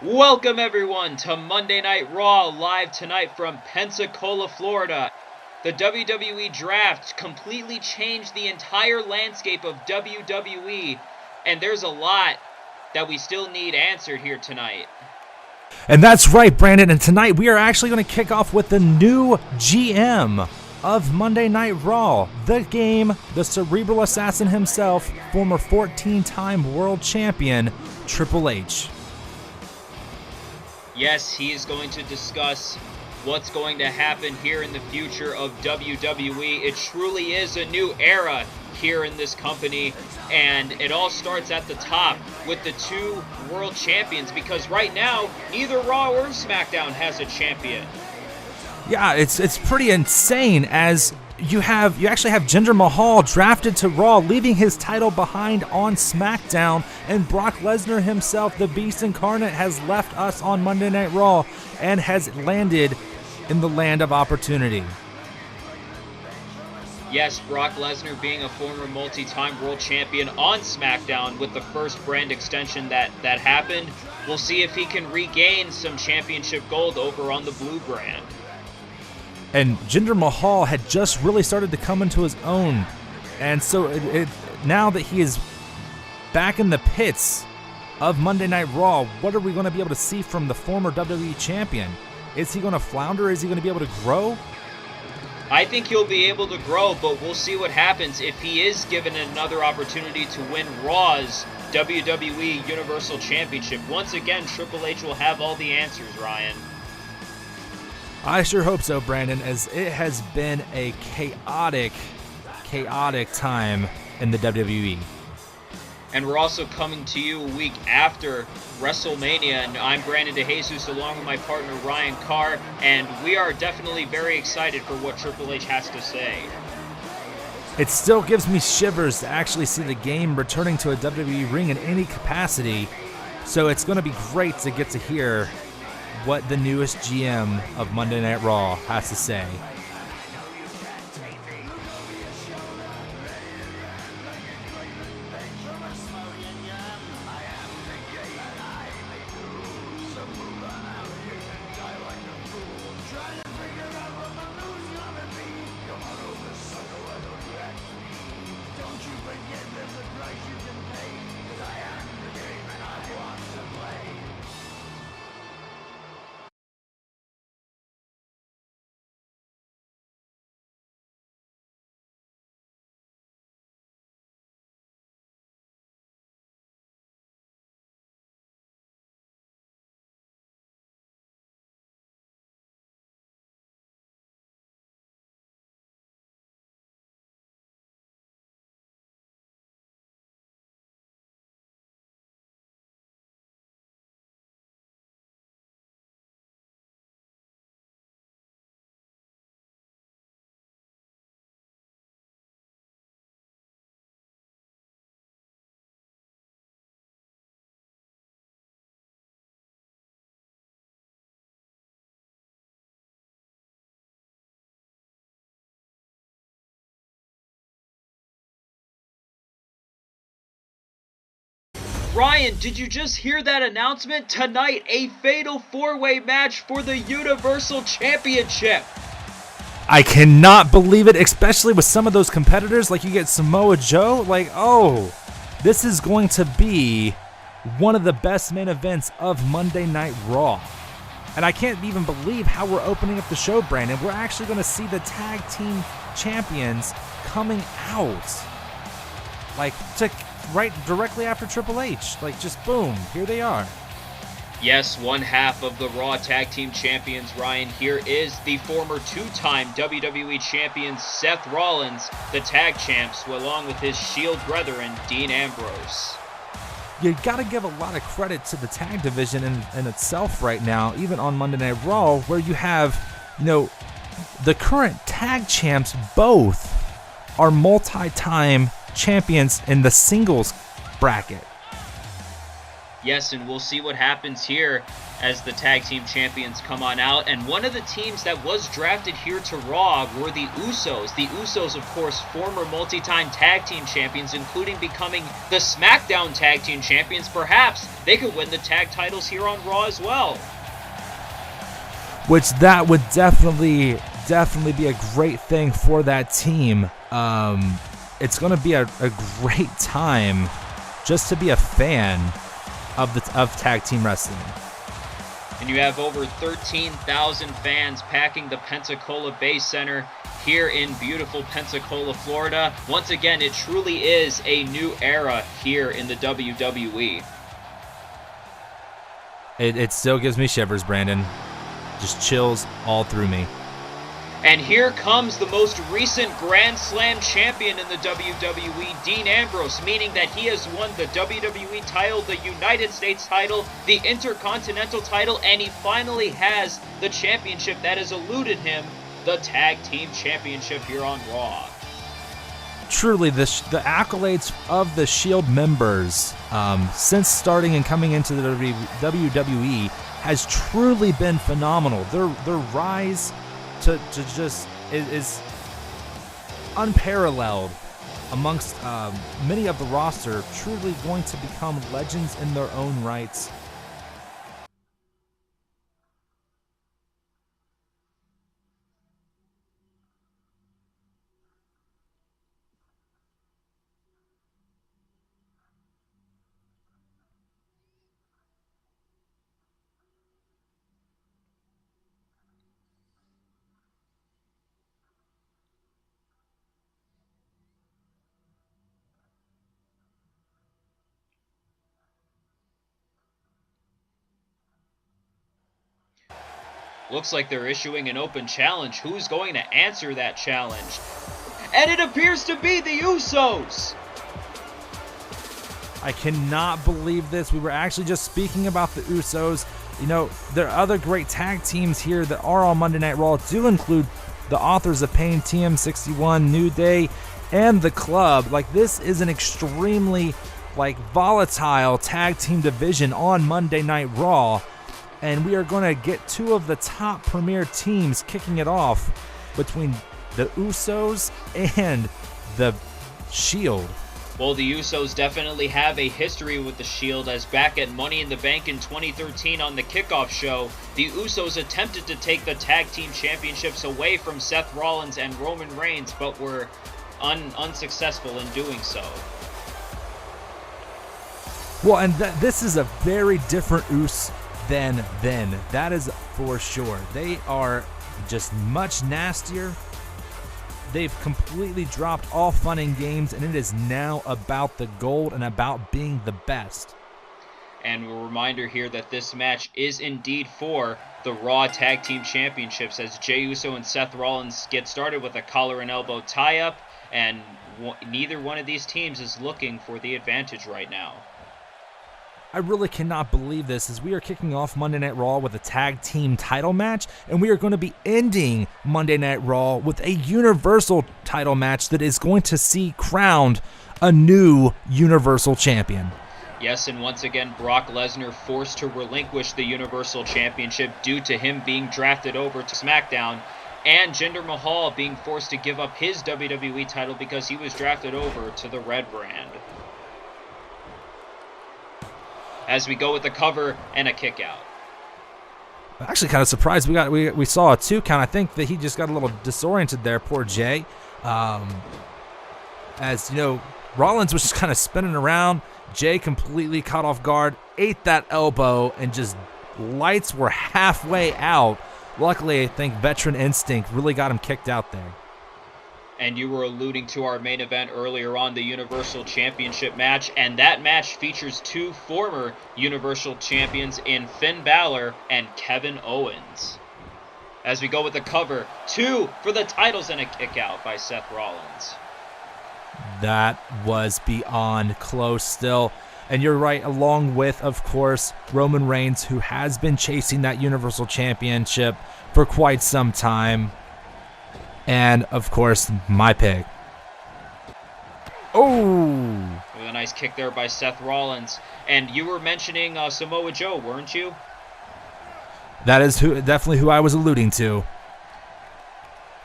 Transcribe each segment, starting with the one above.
Welcome everyone to Monday Night Raw, live tonight from Pensacola, Florida. The WWE Draft completely changed the entire landscape of WWE, and there's a lot that we still need answered here tonight. And that's right, Brandon, and tonight we are actually going to kick off with the new GM of Monday Night Raw, the game, the cerebral assassin himself, former 14-time world champion, Triple H. Yes, he is going to discuss what's going to happen here in the future of WWE. It truly is a new era here in this company, and it all starts at the top with the two world champions, because right now, neither Raw or SmackDown has a champion. Yeah, it's pretty insane, as you actually have Jinder Mahal drafted to Raw, leaving his title behind on SmackDown, and Brock Lesnar himself, the Beast Incarnate, has left us on Monday Night Raw and has landed in the land of opportunity. Yes, Brock Lesnar being a former multi-time world champion on SmackDown with the first brand extension that happened. We'll see if he can regain some championship gold over on the Blue brand. And Jinder Mahal had just really started to come into his own. And so now that he is back in the pits of Monday Night Raw, what are we going to be able to see from the former WWE champion? Is he going to flounder? Is he going to be able to grow? I think he'll be able to grow, but we'll see what happens if he is given another opportunity to win Raw's WWE Universal Championship. Once again, Triple H will have all the answers, Ryan. I sure hope so, Brandon, as it has been a chaotic time in the WWE. And we're also coming to you a week after WrestleMania, and I'm Brandon DeJesus along with my partner Ryan Carr, and we are definitely very excited for what Triple H has to say. It still gives me shivers to actually see the game returning to a WWE ring in any capacity, so it's going to be great to get to hear what the newest GM of Monday Night Raw has to say. Ryan, did you just hear that announcement? Tonight, a fatal four-way match for the Universal Championship. I cannot believe it, especially with some of those competitors. Like, you get Samoa Joe. Like, oh, this is going to be one of the best main events of Monday Night Raw. And I can't even believe how we're opening up the show, Brandon. We're actually going to see the tag team champions coming out. Like, right directly after Triple H. Like, just boom, here they are. Yes, one half of the Raw Tag Team Champions, Ryan. Here is the former two-time WWE Champion Seth Rollins, the tag champs, along with his Shield brethren, Dean Ambrose. You got to give a lot of credit to the tag division in itself right now, even on Monday Night Raw, where you have, the current tag champs both are multi-time champions in the singles bracket. Yes, and we'll see what happens here. as the tag team champions come on out. And one of the teams that was drafted here to Raw were the Usos. The Usos, of course, former multi-time tag team champions, including becoming the SmackDown tag team champions. Perhaps they could win the tag titles here on Raw as well. Which that would definitely be a great thing for that team. It's going to be a great time just to be a fan of tag team wrestling. And you have over 13,000 fans packing the Pensacola Bay Center here in beautiful Pensacola, Florida. Once again, it truly is a new era here in the WWE. It still gives me shivers, Brandon. Just chills all through me. And here comes the most recent Grand Slam champion in the WWE, Dean Ambrose, meaning that he has won the WWE title, the United States title, the Intercontinental title, and he finally has the championship that has eluded him, the Tag Team Championship here on Raw. Truly, the accolades of the Shield members since starting and coming into the WWE has truly been phenomenal. Their rise to just is unparalleled amongst many of the roster, truly going to become legends in their own rights. Looks like they're issuing an open challenge. Who's going to answer that challenge? And it appears to be the Usos! I cannot believe this. We were actually just speaking about the Usos. You know, there are other great tag teams here that are on Monday Night Raw. Do include the Authors of Pain, TM61, New Day, and The Club. Like, this is an extremely, volatile tag team division on Monday Night Raw. And we are going to get two of the top premier teams kicking it off between the Usos and the Shield. Well, the Usos definitely have a history with the Shield, as back at Money in the Bank in 2013 on the kickoff show, the Usos attempted to take the tag team championships away from Seth Rollins and Roman Reigns, but were unsuccessful in doing so. Well, and this is a very different Us than then. That is for sure. They are just much nastier. They've completely dropped all fun and games, and it is now about the gold and about being the best. And a reminder here that this match is indeed for the Raw Tag Team Championships, as Jey Uso and Seth Rollins get started with a collar and elbow tie-up, and neither one of these teams is looking for the advantage right now. I really cannot believe this, as we are kicking off Monday Night Raw with a tag team title match, and we are going to be ending Monday Night Raw with a Universal title match that is going to see crowned a new Universal Champion. Yes, and once again, Brock Lesnar forced to relinquish the Universal Championship due to him being drafted over to SmackDown, and Jinder Mahal being forced to give up his WWE title because he was drafted over to the Red Brand. As we go with the cover and a kick out. I'm actually kind of surprised we saw a 2 count. I think that he just got a little disoriented there, poor Jay. As you know, Rollins was just kind of spinning around. Jay completely caught off guard, ate that elbow, and just lights were halfway out. Luckily, I think Veteran Instinct really got him kicked out there. And you were alluding to our main event earlier on, the Universal Championship match, and that match features two former Universal Champions in Finn Balor and Kevin Owens. As we go with the cover, 2 for the titles and a kick out by Seth Rollins. That was beyond close still. And you're right, along with, of course, Roman Reigns, who has been chasing that Universal Championship for quite some time. And, of course, my pick. Oh! With a nice kick there by Seth Rollins. And you were mentioning Samoa Joe, weren't you? That is definitely who I was alluding to.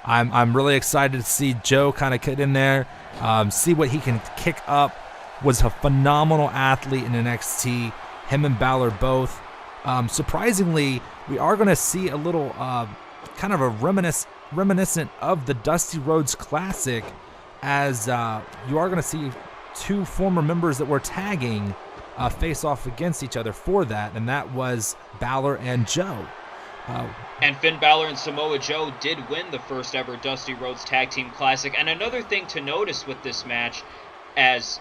I'm really excited to see Joe kind of get in there, see what he can kick up. Was a phenomenal athlete in NXT. Him and Balor both. Surprisingly, we are going to see a little kind of a reminiscent of the Dusty Rhodes Classic, as you are going to see two former members that were tagging face off against each other for that, and that was Balor and Joe. And Finn Balor and Samoa Joe did win the first ever Dusty Rhodes Tag Team Classic. And another thing to notice with this match, as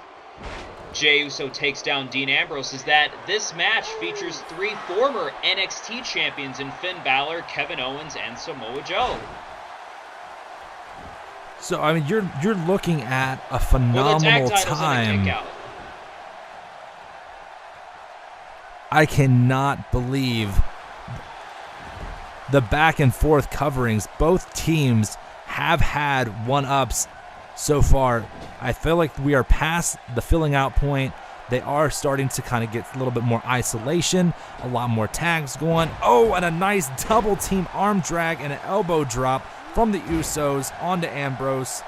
Jey Uso takes down Dean Ambrose, is that this match features 3 former NXT champions in Finn Balor, Kevin Owens, and Samoa Joe. So I mean, you're looking at a phenomenal time. I cannot believe the back and forth coverings. Both teams have had one-ups so far. I feel like we are past the filling out point. They are starting to kind of get a little bit more isolation, a lot more tags going. Oh, and a nice double team arm drag and an elbow drop from the Usos onto Ambrose,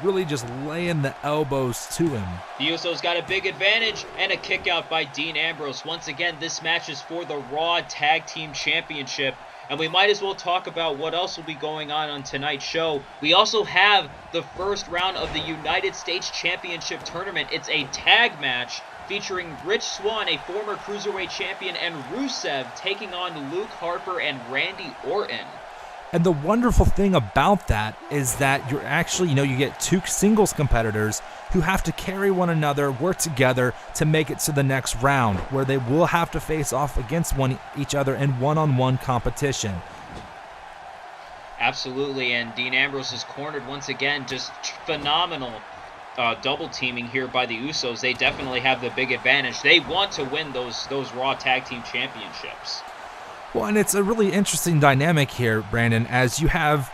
really just laying the elbows to him. The Usos got a big advantage and a kick out by Dean Ambrose. Once again, this match is for the Raw Tag Team Championship. And we might as well talk about what else will be going on tonight's show. We also have the first round of the United States Championship Tournament. It's a tag match featuring Rich Swann, a former Cruiserweight champion, and Rusev taking on Luke Harper and Randy Orton. And the wonderful thing about that is that you're actually, you get 2 singles competitors who have to carry one another, work together to make it to the next round, where they will have to face off against each other in one-on-one competition. Absolutely, and Dean Ambrose is cornered once again. Just phenomenal double teaming here by the Usos. They definitely have the big advantage. They want to win those Raw Tag Team Championships. Well, and it's a really interesting dynamic here, Brandon, as you have,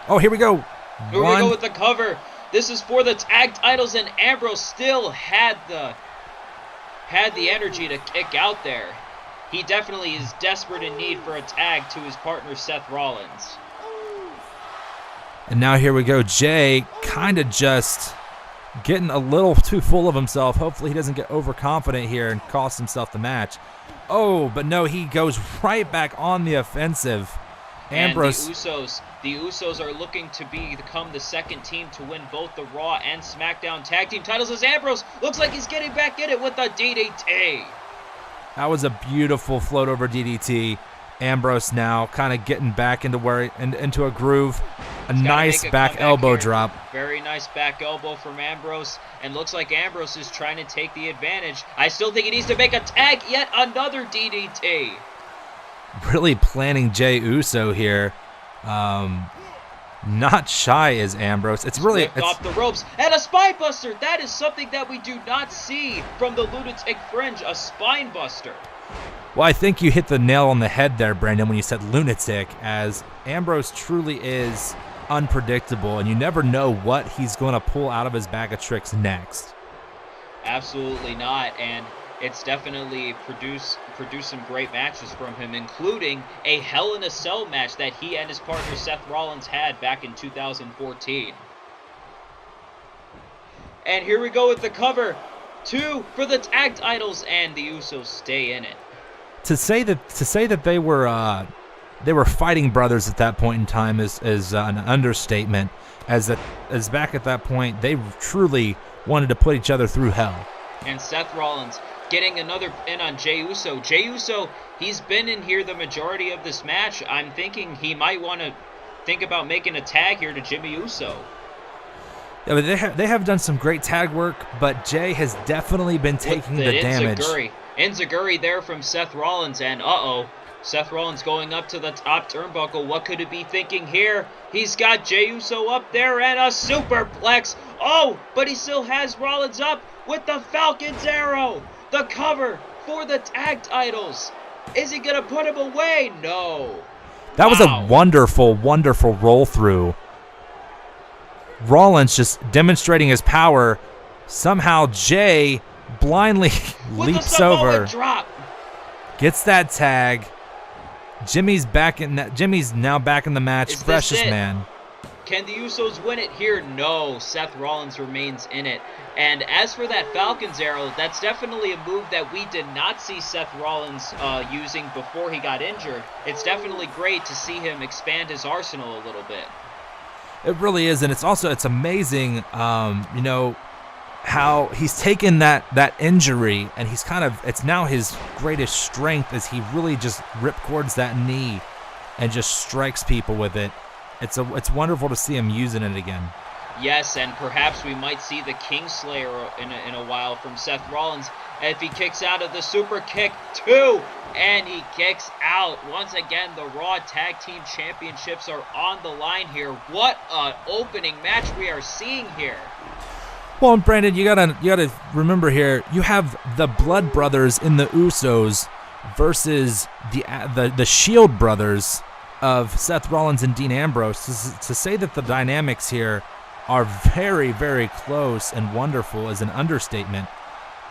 oh, here we go. Here we go with the cover. This is for the tag titles, and Ambrose still had the energy to kick out there. He definitely is desperate in need for a tag to his partner, Seth Rollins. And now here we go. Jey kind of just getting a little too full of himself. Hopefully he doesn't get overconfident here and cost himself the match. Oh, but no, he goes right back on the offensive. Ambrose. And the Usos are looking to become the second team to win both the Raw and SmackDown Tag Team titles, as Ambrose looks like he's getting back in it with a DDT. That was a beautiful float over DDT. Ambrose now kind of getting back into a groove. A nice back elbow here. Drop. Very nice back elbow from Ambrose. And looks like Ambrose is trying to take the advantage. I still think he needs to make a tag. Yet another DDT. Really planning Jey Uso here. Not shy is Ambrose. It's off the ropes. And a spine buster. That is something that we do not see from the Lunatic Fringe. A spine buster. Well, I think you hit the nail on the head there, Brandon, when you said lunatic, as Ambrose truly is unpredictable, and you never know what he's going to pull out of his bag of tricks next. Absolutely not, and it's definitely produced some great matches from him, including a Hell in a Cell match that he and his partner Seth Rollins had back in 2014. And here we go with the cover. 2 for the tag titles, and the Usos stay in it. To say that they were fighting brothers at that point in time is an understatement. As back at that point, they truly wanted to put each other through hell. And Seth Rollins getting another in on Jey Uso. Jey Uso, he's been in here the majority of this match. I'm thinking he might want to think about making a tag here to Jimmy Uso. Yeah, but they have done some great tag work, but Jey has definitely been taking the damage. Enziguri there from Seth Rollins, and Seth Rollins going up to the top turnbuckle. What could it be thinking here? He's got Jey Uso up there and a superplex. Oh, but he still has Rollins up with the Falcon's Arrow. The cover for the tag titles. Is he going to put him away? No. That was a wonderful, wonderful roll through. Rollins just demonstrating his power. Somehow Jey blindly leaps over. Drop. Gets that tag. Jimmy's now back in the match, freshest man. Can the Usos win it here? No, Seth Rollins remains in it. And as for that Falcon's arrow, that's definitely a move that we did not see Seth Rollins using before he got injured. It's definitely great to see him expand his arsenal a little bit. It really is, and it's amazing, how he's taken that injury, and it's now his greatest strength as he really just ripcords that knee and just strikes people with it. It's wonderful to see him using it again. Yes, and perhaps we might see the Kingslayer in a while from Seth Rollins if he kicks out of the super kick 2, and he kicks out. Once again, the Raw Tag Team Championships are on the line here. What an opening match we are seeing here. Well, and Brandon, you gotta remember here, you have the Blood Brothers in the Usos versus the Shield Brothers of Seth Rollins and Dean Ambrose. To say that the dynamics here are very, very close and wonderful is an understatement.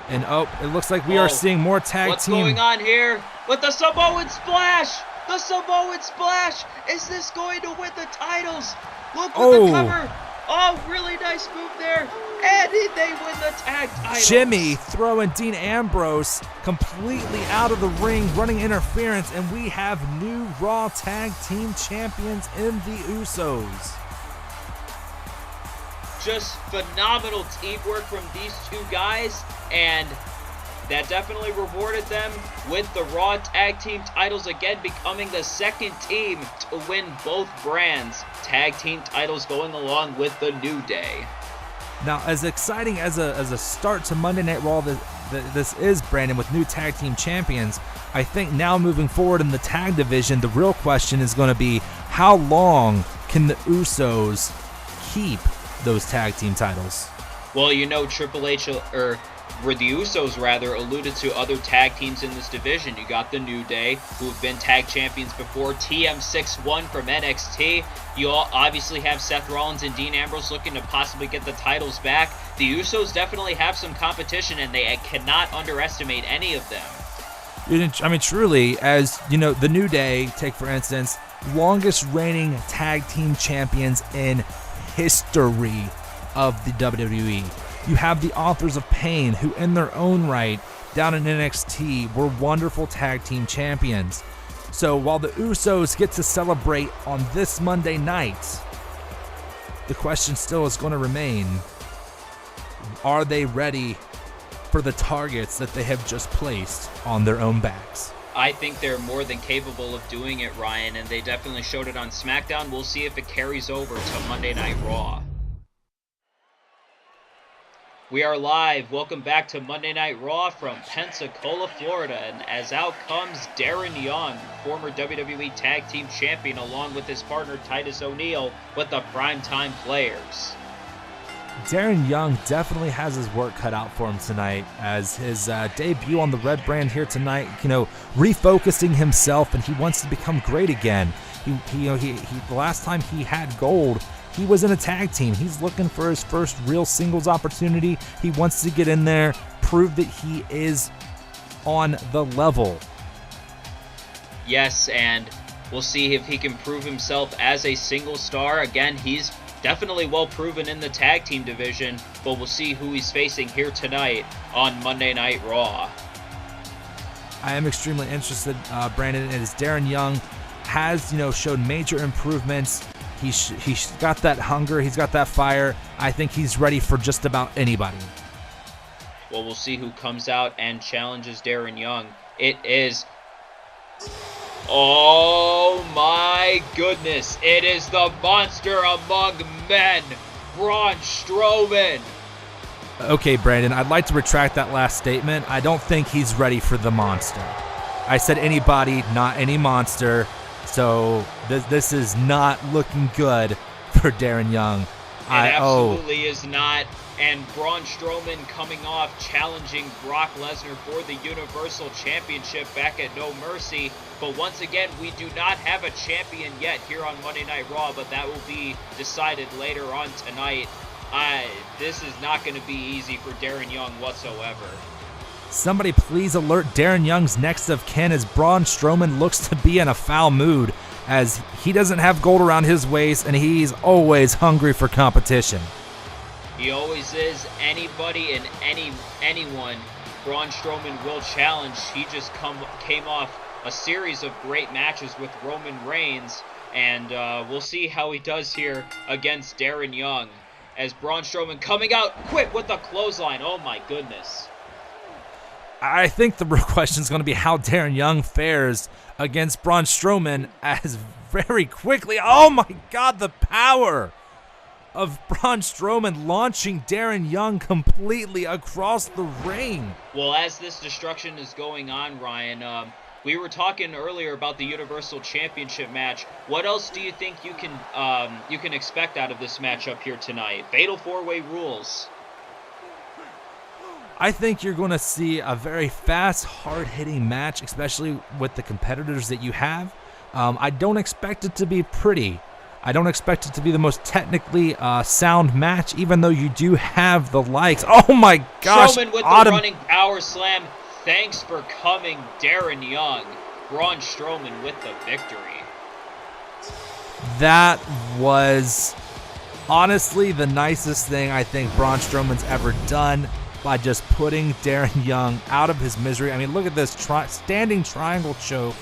And it looks like we are seeing more tag What's team. going on here with the Samoan Splash? The Samoan Splash! Is this going to win the titles? Look with the cover. Oh, really nice move there. And they win the tag titles. Jimmy throwing Dean Ambrose completely out of the ring, running interference, and we have new Raw Tag Team Champions in the Usos. Just phenomenal teamwork from these two guys, and that definitely rewarded them with the Raw Tag Team titles again, becoming the second team to win both brands. Tag Team titles going along with the New Day. Now, as exciting as a start to Monday Night Raw this is, Brandon, with new Tag Team Champions, I think now moving forward in the tag division, the real question is going to be, how long can the Usos keep those tag team titles? Well, Triple H, the Usos alluded to other tag teams in this division. You got the New Day, who have been tag champions before, TM61 from NXT. You all obviously have Seth Rollins and Dean Ambrose looking to possibly get the titles back. The Usos definitely have some competition, and they cannot underestimate any of them. I mean, truly, as the New Day, take for instance, longest reigning tag team champions in history of the WWE. You have the Authors of Pain, who in their own right, down in NXT, were wonderful tag team champions. So while the Usos get to celebrate on this Monday night, the question still is going to remain, are they ready for the targets that they have just placed on their own backs? I think they're more than capable of doing it, Ryan, and they definitely showed it on SmackDown. We'll see if it carries over to Monday Night Raw. We are live. Welcome back to Monday Night Raw from Pensacola, Florida. And as out comes Darren Young, former WWE Tag Team Champion, along with his partner Titus O'Neil with the Primetime Players. Darren Young definitely has his work cut out for him tonight, as his debut on the Red Brand here tonight, refocusing himself, and he wants to become great again. The last time he had gold, he was in a tag team. He's looking for his first real singles opportunity. He wants to get in there, prove that he is on the level. Yes, and we'll see if he can prove himself as a single star. Again, he's definitely well proven in the tag team division, but we'll see who he's facing here tonight on Monday Night Raw. I am extremely interested, Brandon, as Darren Young has, showed major improvements. He's got that hunger. He's got that fire. I think he's ready for just about anybody. Well, we'll see who comes out and challenges Darren Young. It is... oh my goodness. It is the monster among men, Braun Strowman. Okay, Brandon, I'd like to retract that last statement. I don't think he's ready for the monster. I said anybody, not any monster. So this is not looking good for Darren Young. It absolutely is not. And Braun Strowman coming off challenging Brock Lesnar for the Universal Championship back at No Mercy. But once again, we do not have a champion yet here on Monday Night Raw, but that will be decided later on tonight. This is not going to be easy for Darren Young whatsoever. Somebody please alert Darren Young's next of kin, as Braun Strowman looks to be in a foul mood, as he doesn't have gold around his waist and he's always hungry for competition. He always is. Anybody and anyone Braun Strowman will challenge. He just came off a series of great matches with Roman Reigns, and we'll see how he does here against Darren Young, as Braun Strowman coming out quick with a clothesline. Oh my goodness. I think the real question is going to be how Darren Young fares against Braun Strowman, as very quickly, oh my God, the power of Braun Strowman launching Darren Young completely across the ring. Well, as this destruction is going on, Ryan, we were talking earlier about the Universal Championship match. What else do you think you can expect out of this matchup here tonight? Fatal 4-Way rules. I think you're going to see a very fast, hard-hitting match, especially with the competitors that you have. I don't expect it to be pretty. I don't expect it to be the most technically sound match, even though you do have the likes. Oh my gosh! Strowman with the running power slam. Thanks for coming, Darren Young. Braun Strowman with the victory. That was honestly the nicest thing I think Braun Strowman's ever done, by just putting Darren Young out of his misery. I mean, look at this standing triangle choke.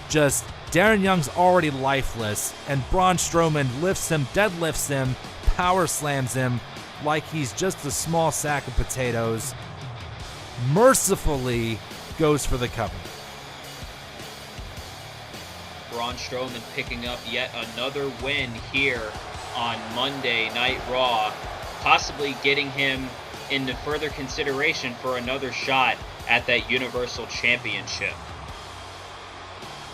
Just Darren Young's already lifeless, and Braun Strowman lifts him, deadlifts him, power slams him like he's just a small sack of potatoes. Mercifully goes for the cover. Braun Strowman picking up yet another win here on Monday Night Raw, possibly getting him into further consideration for another shot at that Universal Championship.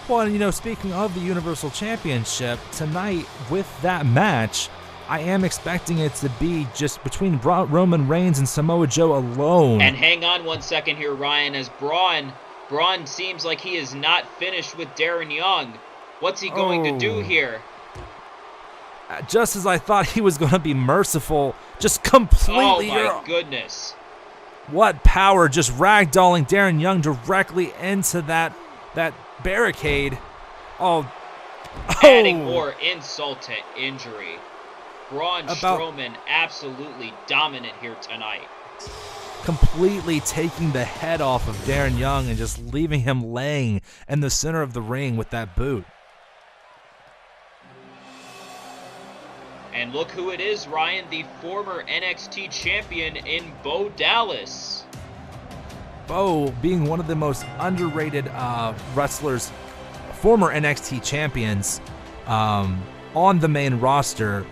Well, you know, speaking of the Universal Championship, tonight with that match, I am expecting it to be just between Roman Reigns and Samoa Joe alone. And hang on one second here, Ryan, as Braun seems like he is not finished with Darren Young. What's he going to do here? Just as I thought he was going to be merciful, just completely. Oh my goodness. What power, just ragdolling Darren Young directly into that barricade. Adding more insult to injury. Braun Strowman absolutely dominant here tonight. Completely taking the head off of Darren Young and just leaving him laying in the center of the ring with that boot. And look who it is, Ryan, the former NXT champion in Bo Dallas. Bo, being one of the most underrated wrestlers, former NXT champions on the main roster,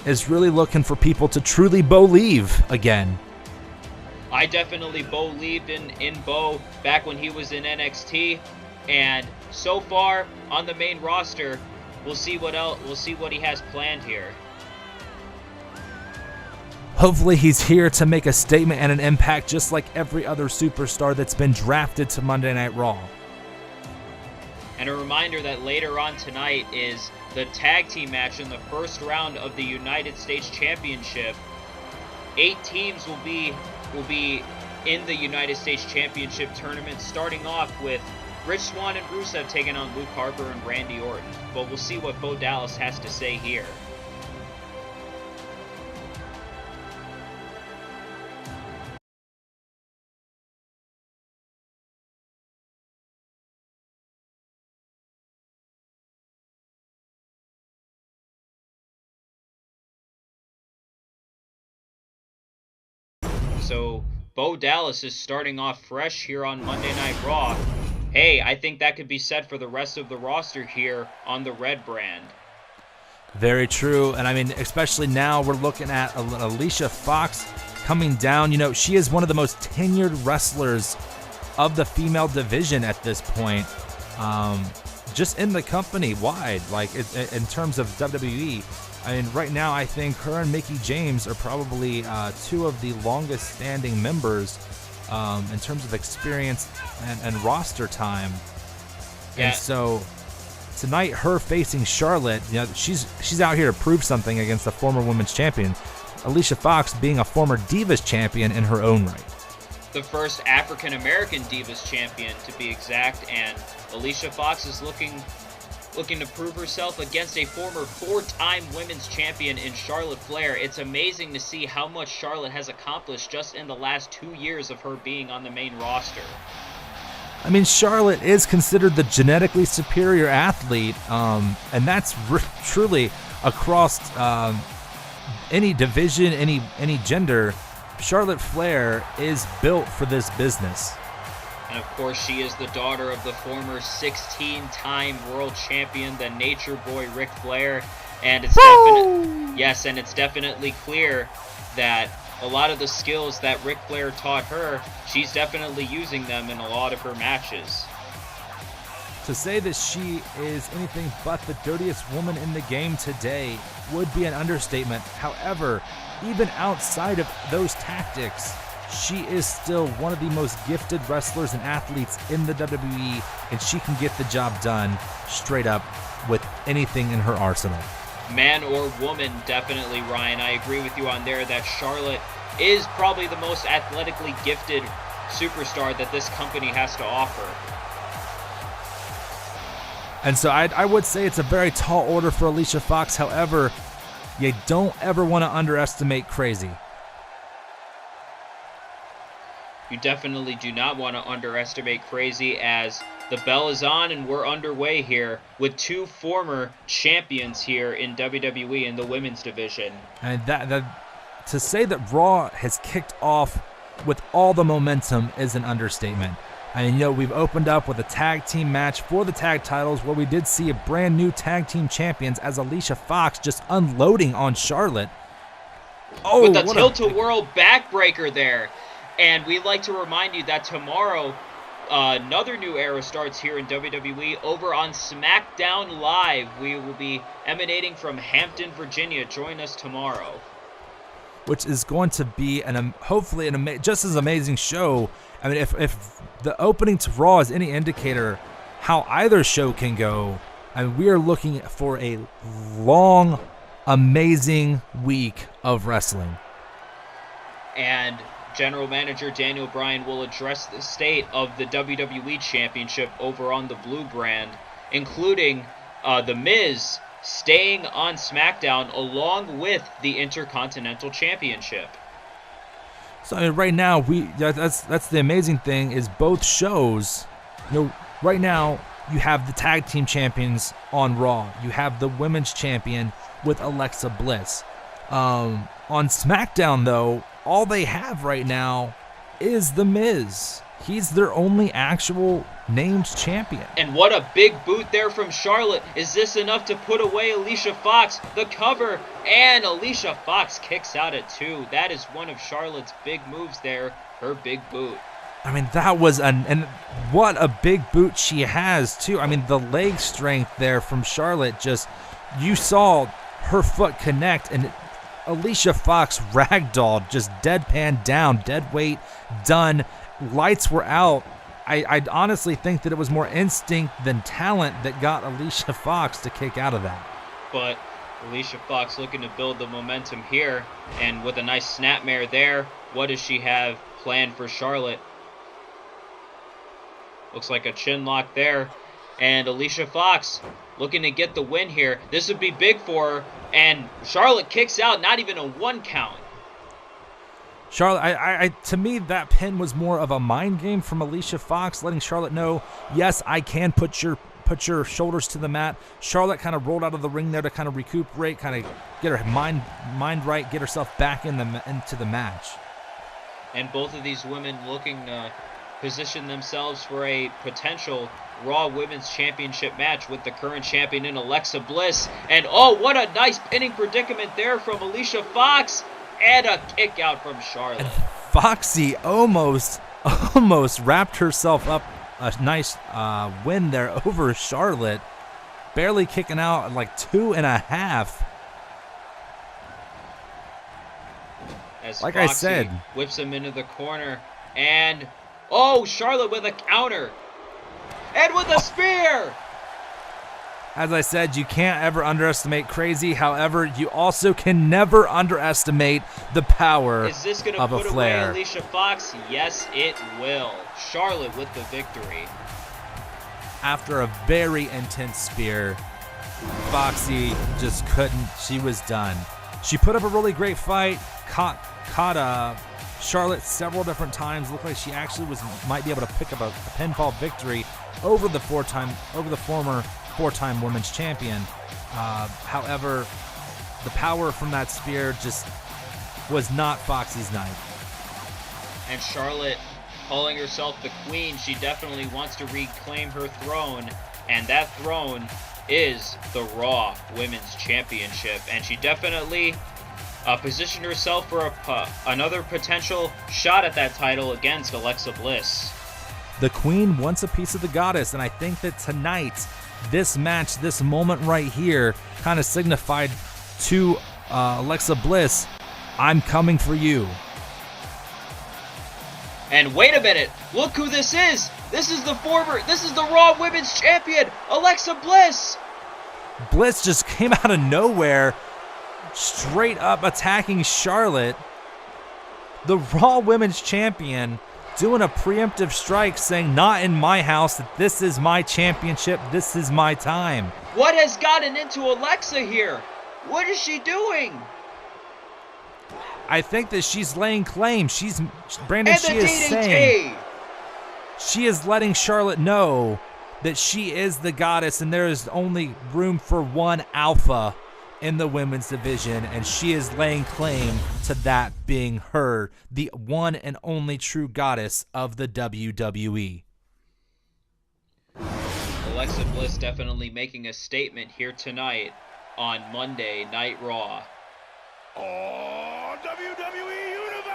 is really looking for people to truly believe again. I definitely believed in Bo back when he was in NXT, and so far on the main roster, we'll see what he has planned here. Hopefully he's here to make a statement and an impact, just like every other superstar that's been drafted to Monday Night Raw. And a reminder that later on tonight is the tag team match in the first round of the United States Championship. 8 teams will be in the United States Championship tournament, starting off with Rich Swann and Rusev taking on Luke Harper and Randy Orton. But we'll see what Bo Dallas has to say here. So Bo Dallas is starting off fresh here on Monday Night Raw. Hey, I think that could be said for the rest of the roster here on the Red brand. Very true. And I mean, especially now we're looking at Alicia Fox coming down. You know, she is one of the most tenured wrestlers of the female division at this point. Just in the company wide, like in terms of WWE. I mean, right now, I think her and Mickie James are probably 2 of the longest standing members in terms of experience and roster time. Yeah. And so tonight, her facing Charlotte, you know, she's out here to prove something against the former women's champion. Alicia Fox being a former Divas champion in her own right. the first African-American Divas champion, to be exact, and Alicia Fox is looking to prove herself against a former 4-time women's champion in Charlotte Flair. It's amazing to see how much Charlotte has accomplished just in the last 2 years of her being on the main roster. I mean, Charlotte is considered the genetically superior athlete, and that's truly across any division, any gender. Charlotte Flair is built for this business. And of course, she is the daughter of the former 16-time world champion, the Nature Boy Ric Flair, and it's definitely clear that a lot of the skills that Ric Flair taught her, she's definitely using them in a lot of her matches. To say that she is anything but the dirtiest woman in the game today would be an understatement. However, even outside of those tactics, she is still one of the most gifted wrestlers and athletes in the WWE, and she can get the job done straight up with anything in her arsenal. Man or woman, definitely, Ryan. I agree with you on there that Charlotte is probably the most athletically gifted superstar that this company has to offer. And so I would say it's a very tall order for Alicia Fox. However, you don't ever want to underestimate Crazy. You definitely do not want to underestimate Crazy, as the bell is on and we're underway here with 2 former champions here in WWE in the women's division. And that to say that Raw has kicked off with all the momentum is an understatement. I mean, we've opened up with a tag team match for the tag titles where we did see a brand new tag team champions as Alicia Fox just unloading on Charlotte. Oh, with a tilt-a-whirl backbreaker there. And we'd like to remind you that tomorrow, another new era starts here in WWE over on SmackDown Live. We will be emanating from Hampton, Virginia. Join us tomorrow. Which is going to be hopefully just as amazing show. I mean, if the opening to Raw is any indicator how either show can go, I mean, we are looking for a long, amazing week of wrestling. And General Manager Daniel Bryan will address the state of the WWE Championship over on the Blue brand, including The Miz staying on SmackDown along with the Intercontinental Championship. So I mean, right now that's the amazing thing is both shows. Right now you have the tag team champions on Raw. You have the women's champion with Alexa Bliss. On SmackDown, though, all they have right now is The Miz. He's their only actual named champion. And what a big boot there from Charlotte. Is this enough to put away Alicia Fox? The cover, and Alicia Fox kicks out at 2. That is one of Charlotte's big moves there, her big boot. I mean, that was and what a big boot she has, too. I mean, the leg strength there from Charlotte, just, you saw her foot connect, and Alicia Fox ragdolled, just deadpan down, dead weight, done. Lights were out. I honestly think that it was more instinct than talent that got Alicia Fox to kick out of that. But Alicia Fox looking to build the momentum here, and with a nice snapmare there, what does she have planned for Charlotte? Looks like a chin lock there, and Alicia Fox looking to get the win here. This would be big for her, and Charlotte kicks out, not even a 1 count. Charlotte, to me, that pin was more of a mind game from Alicia Fox, letting Charlotte know, yes, I can put your shoulders to the mat. Charlotte kind of rolled out of the ring there to kind of recuperate, kind of get her mind right, get herself back into the match. And both of these women looking to position themselves for a potential Raw Women's Championship match with the current champion in Alexa Bliss. And oh, what a nice pinning predicament there from Alicia Fox. And a kick out from Charlotte. And Foxy almost wrapped herself up a nice win there over Charlotte. Barely kicking out at like 2.5. As like Foxy I said, whips him into the corner. And oh, Charlotte with a counter. And with a spear. As I said, you can't ever underestimate crazy. However, you also can never underestimate the power Is this going to of a put away Flair. Alicia Fox? Yes, it will. Charlotte with the victory. After a very intense spear, Foxy just couldn't. She was done. She put up a really great fight, caught Charlotte several different times. Looked like she actually might be able to pick up a pinfall victory over the former four-time women's champion. However, the power from that spear just was not Foxy's night. And Charlotte, calling herself the queen, she definitely wants to reclaim her throne, and that throne is the Raw Women's Championship. And she definitely positioned herself for another potential shot at that title against Alexa Bliss. The queen wants a piece of the goddess, and I think that tonight, this match, this moment right here, kind of signified to Alexa Bliss, I'm coming for you. And wait a minute, look who this is! This is the Raw Women's Champion, Alexa Bliss! Bliss just came out of nowhere, straight up attacking Charlotte. The Raw Women's Champion doing a preemptive strike, saying, not in my house, that this is my championship, this is my time. What has gotten into Alexa here? What is she doing? I think that she's laying claim. Brandon, And she the is DDT! saying, she is letting Charlotte know that she is the goddess and there is only room for one alpha in the women's division, and she is laying claim to that being her, the one and only true goddess of the WWE. Alexa Bliss definitely making a statement here tonight on Monday Night Raw. Oh, WWE Universe!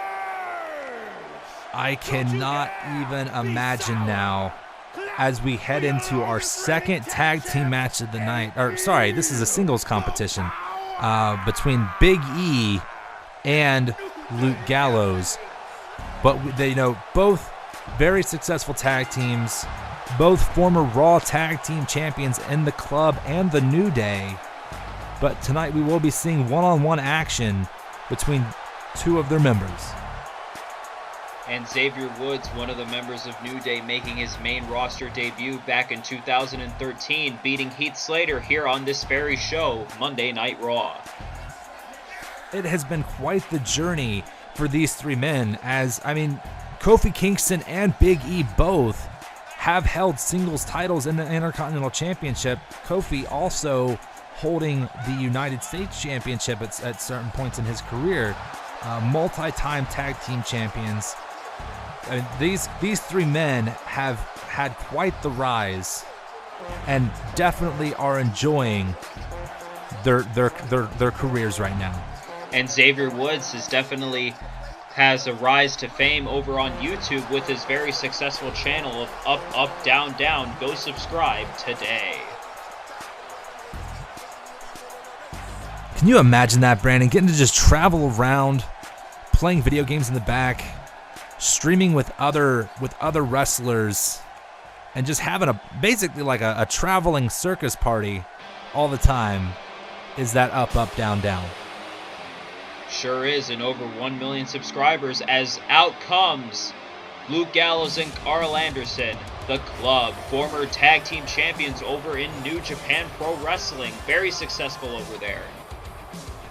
I cannot even imagine now, as we head into our second tag team match of the night, this is a singles competition between Big E and Luke Gallows. But they, both very successful tag teams, both former Raw tag team champions in the club and the New Day. But tonight we will be seeing one-on-one action between two of their members. And Xavier Woods, one of the members of New Day, making his main roster debut back in 2013, beating Heath Slater here on this very show, Monday Night Raw. It has been quite the journey for these three men, Kofi Kingston and Big E both have held singles titles in the Intercontinental Championship. Kofi also holding the United States Championship at certain points in his career. Multi-time tag team champions. These three men have had quite the rise and definitely are enjoying their careers right now. And Xavier Woods has a rise to fame over on YouTube with his very successful channel of Up, Up, Down, Down. Go subscribe today. Can you imagine that, Brandon? Getting to just travel around, playing video games in the back, streaming with other wrestlers, and just having basically like a traveling circus party all the time. Is that Up, Up, Down, Down? Sure is, and over 1 million subscribers, as out comes Luke Gallows and Carl Anderson, the Club, former tag team champions over in New Japan Pro Wrestling. Very successful over there.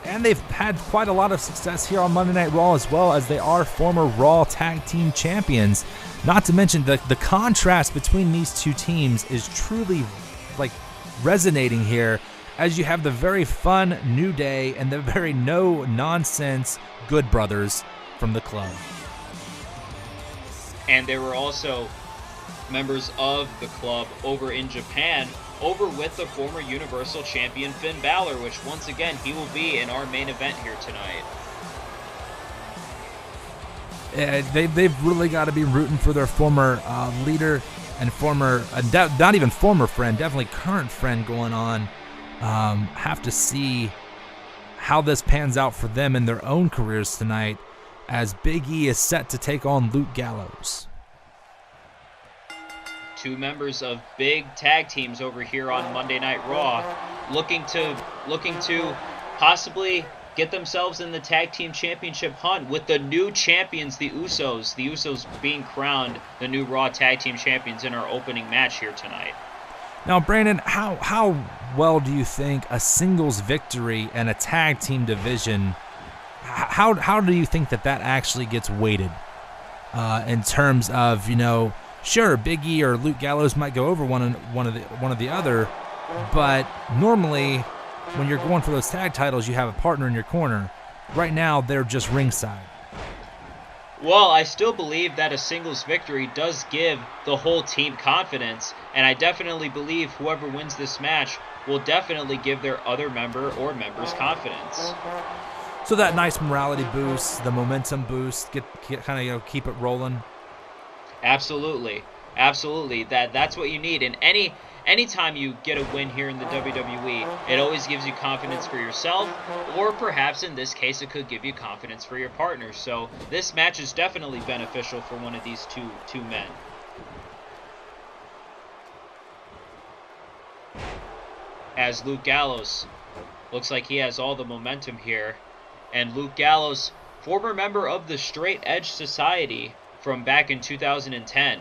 And they've had quite a lot of success here on Monday Night Raw as well, as they are former Raw tag team champions. Not to mention the contrast between these two teams is truly resonating here, as you have the very fun New Day and the very no-nonsense Good Brothers from the Club. And there were also members of the Club over in Japan, over with the former Universal Champion Finn Balor, which once again, he will be in our main event here tonight. They've really got to be rooting for their former leader and former, not even former friend, definitely current friend going on. Have to see how this pans out for them in their own careers tonight, as Big E is set to take on Luke Gallows. two members of big tag teams over here on Monday Night Raw, looking to possibly get themselves in the tag team championship hunt with the new champions, the Usos. The Usos being crowned the new Raw tag team champions in our opening match here tonight. Now, Brandon, how well do you think a singles victory and a tag team division, how do you think that actually gets weighted in terms of, sure, Big E or Luke Gallows might go over one of the other, but normally when you're going for those tag titles, you have a partner in your corner. Right now, they're just ringside. Well, I still believe that a singles victory does give the whole team confidence, and I definitely believe whoever wins this match will definitely give their other member or members confidence. So that nice morality boost, the momentum boost, keep it rolling. Absolutely. That's what you need. And anytime you get a win here in the WWE, it always gives you confidence for yourself, or perhaps in this case it could give you confidence for your partner. So this match is definitely beneficial for one of these two men. As Luke Gallows looks like he has all the momentum here. And Luke Gallows, former member of the Straight Edge Society from back in 2010.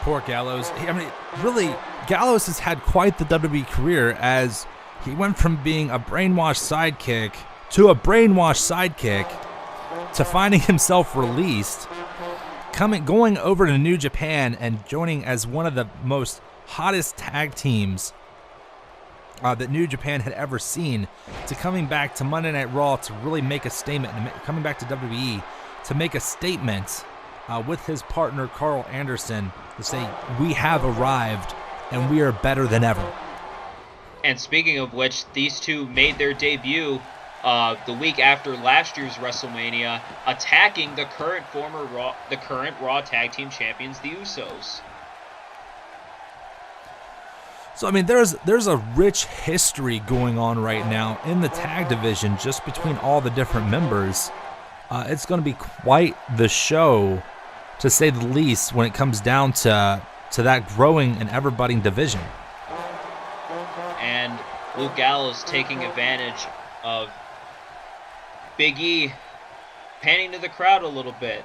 Poor Gallows. Really, Gallows has had quite the WWE career, as he went from being a brainwashed sidekick to finding himself released, going over to New Japan and joining as one of the most hottest tag teams that New Japan had ever seen, to coming back to Monday Night Raw to really make a statement, and coming back to WWE to make a statement with his partner Carl Anderson to say, we have arrived and we are better than ever. And speaking of which, these two made their debut the week after last year's WrestleMania, attacking the current Raw Tag Team Champions, the Usos. So, there's a rich history going on right now in the tag division, just between all the different members. It's going to be quite the show, to say the least, when it comes down to that growing and ever-budding division. And Luke Gallows taking advantage of Big E panning to the crowd a little bit.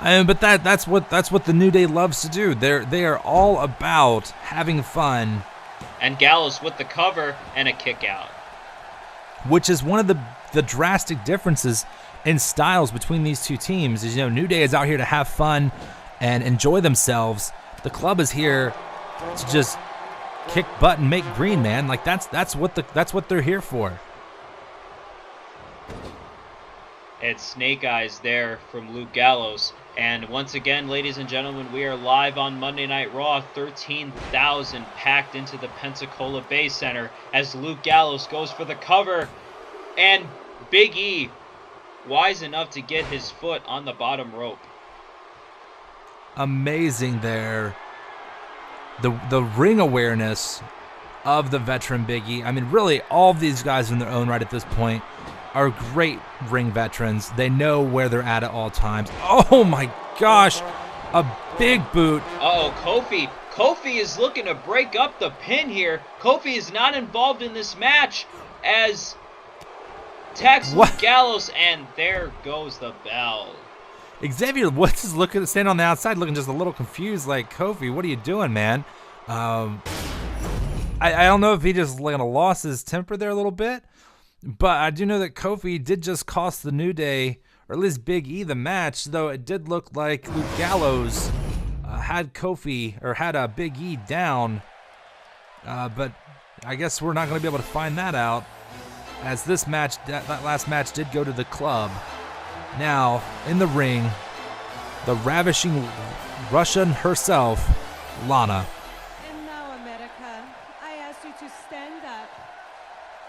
But that's what the New Day loves to do. They are all about having fun. And Gallows with the cover and a kick out. Which is one of the drastic differences in styles between these two teams. Is, New Day is out here to have fun and enjoy themselves. The club is here to just kick butt and make green, man. Like that's what they're here for. It's Snake Eyes there from Luke Gallows. And once again, ladies and gentlemen, we are live on Monday Night Raw. 13,000 packed into the Pensacola Bay Center as Luke Gallows goes for the cover. And Big E, wise enough to get his foot on the bottom rope. Amazing there. The ring awareness of the veteran Big E. Really, all of these guys in their own right at this point are great ring veterans. They know where they're at all times. Oh my gosh, a big boot. Uh-oh, Kofi. Kofi is looking to break up the pin here. Kofi is not involved in this match as attacks Luke Gallows, and there goes the bell. Xavier Woods is standing on the outside looking just a little confused, like, Kofi, what are you doing, man? I don't know if he just lost his temper there a little bit, but I do know that Kofi did just cost the New Day, or at least Big E, the match, though it did look like Luke Gallows had Big E down, but I guess we're not going to be able to find that out, as this match, that last match did go to the club. Now, in the ring, the ravishing Russian herself, Lana. And now, America, I ask you to stand up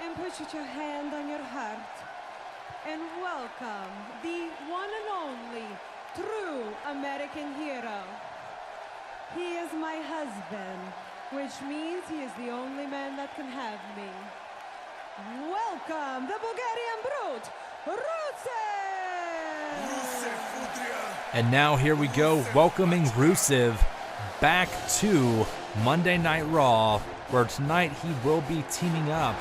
and put your hand on your heart and welcome the one and only true American hero. He is my husband, which means he is the only man that can have me. Welcome, the Bulgarian Brute, Rusev! And now here we go, welcoming Rusev back to Monday Night Raw, where tonight he will be teaming up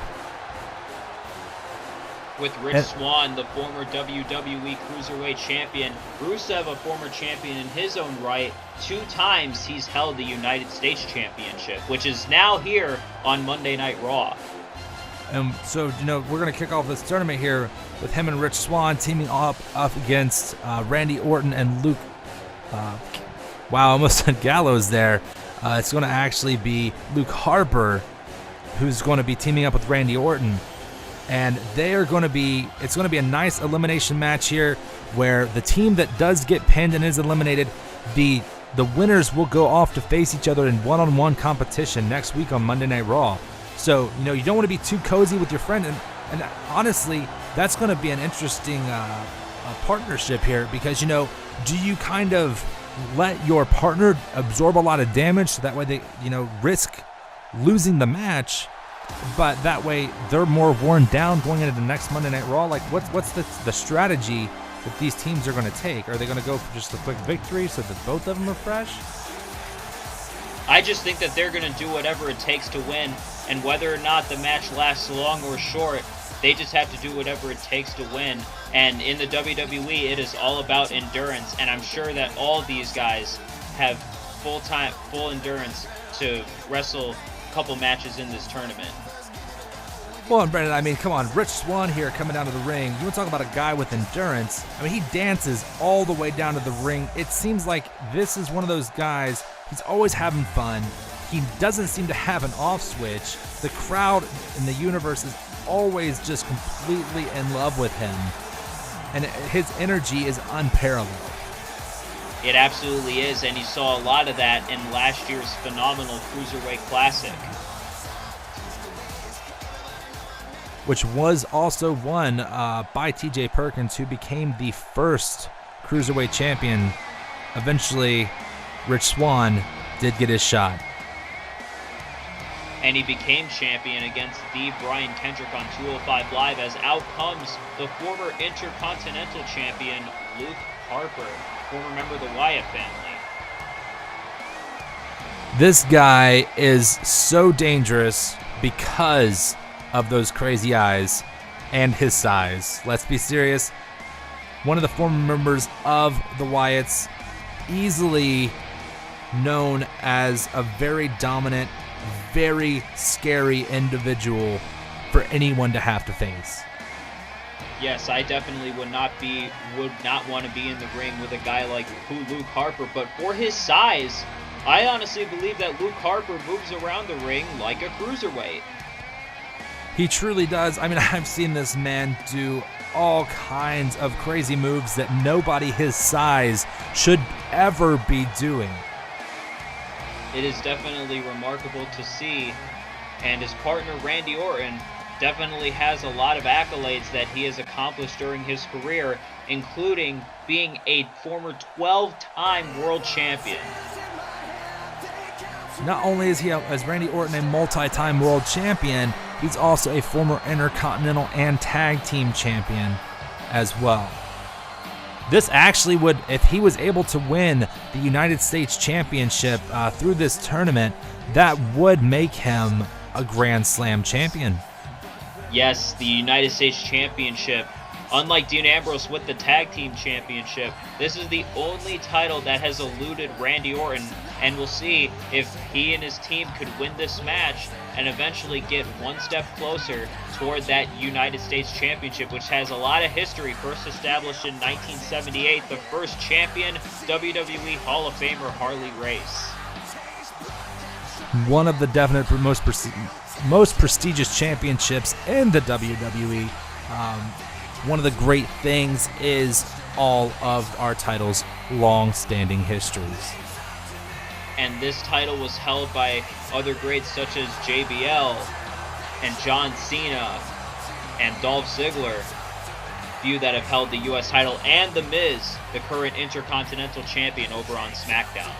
with Rich Swann, the former WWE Cruiserweight Champion. Rusev, a former champion in his own right. 2 times he's held the United States Championship, which is now here on Monday Night Raw. And so, we're going to kick off this tournament here with him and Rich Swann teaming up against Randy Orton and Luke. Wow, I almost said Gallows there. It's going to actually be Luke Harper, who's going to be teaming up with Randy Orton. And it's going to be a nice elimination match here where the team that does get pinned and is eliminated, the winners will go off to face each other in one-on-one competition next week on Monday Night Raw. So, you don't want to be too cozy with your friend. And honestly, that's going to be an interesting partnership here because, do you kind of let your partner absorb a lot of damage so that way they, risk losing the match, but that way they're more worn down going into the next Monday Night Raw? Like, what's the strategy that these teams are going to take? Are they going to go for just a quick victory so that both of them are fresh? I just think that they're going to do whatever it takes to win, and whether or not the match lasts long or short, they just have to do whatever it takes to win. And in the WWE, it is all about endurance, and I'm sure that all these guys have full endurance to wrestle a couple matches in this tournament. Well, and Brendan, I mean, come on, Rich Swann here coming down to the ring. You want to talk about a guy with endurance? I mean, he dances all the way down to the ring. It seems like this is one of those guys, he's always having fun. He doesn't seem to have an off switch. The crowd in the universe is always just completely in love with him. And his energy is unparalleled. It absolutely is, and you saw a lot of that in last year's phenomenal Cruiserweight Classic, which was also won by TJ Perkins, who became the first Cruiserweight champion. Eventually, Rich Swann did get his shot. And he became champion against the Brian Kendrick on 205 Live, as out comes the former Intercontinental Champion, Luke Harper, former member of the Wyatt family. This guy is so dangerous because of those crazy eyes and his size. Let's be serious. One of the former members of the Wyatts, easily known as a very dominant, very scary individual for anyone to have to face. Yes, I definitely would not want to be in the ring with a guy like Luke Harper, but for his size, I honestly believe that Luke Harper moves around the ring like a cruiserweight. He truly does. I mean, I've seen this man do all kinds of crazy moves that nobody his size should ever be doing. It is definitely remarkable to see, and his partner Randy Orton definitely has a lot of accolades that he has accomplished during his career, including being a former 12-time world champion. Not only is Randy Orton a multi-time world champion, he's also a former Intercontinental and Tag Team champion as well. This actually would, if he was able to win the United States Championship through this tournament, that would make him a Grand Slam champion. Yes, the United States Championship. Unlike Dean Ambrose with the Tag Team Championship, this is the only title that has eluded Randy Orton, and we'll see if he and his team could win this match and eventually get one step closer toward that United States Championship, which has a lot of history. First established in 1978, the first champion, WWE Hall of Famer Harley Race. One of the definite most prestigious championships in the WWE. One of the great things is all of our titles' long-standing histories. And this title was held by other greats such as JBL and John Cena and Dolph Ziggler, few that have held the U.S. title, and The Miz, the current Intercontinental Champion over on SmackDown.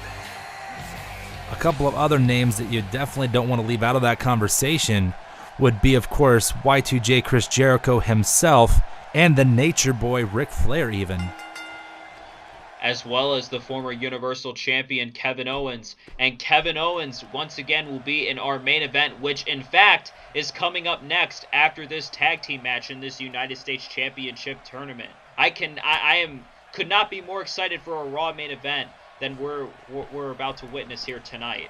A couple of other names that you definitely don't want to leave out of that conversation would be, of course, Y2J Chris Jericho himself and the Nature Boy Ric Flair even. as well as the former Universal Champion Kevin Owens. And Kevin Owens, once again, will be in our main event, which in fact is coming up next after this tag team match in this United States Championship tournament. Could not be more excited for a Raw main event than we're about to witness here tonight.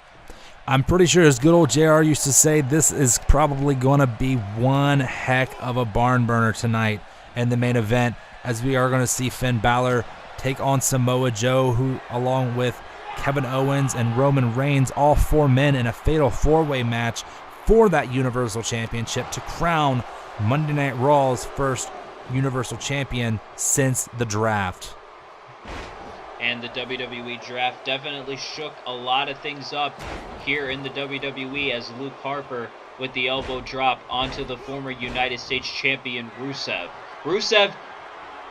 I'm pretty sure, as good old JR used to say, this is probably going to be one heck of a barn burner tonight in the main event, as we are going to see Finn Balor take on Samoa Joe, who, along with Kevin Owens and Roman Reigns, all four men in a fatal four-way match for that Universal Championship to crown Monday Night Raw's first Universal Champion since the draft. And the WWE draft definitely shook a lot of things up here in the WWE, as Luke Harper with the elbow drop onto the former United States Champion Rusev. Rusev,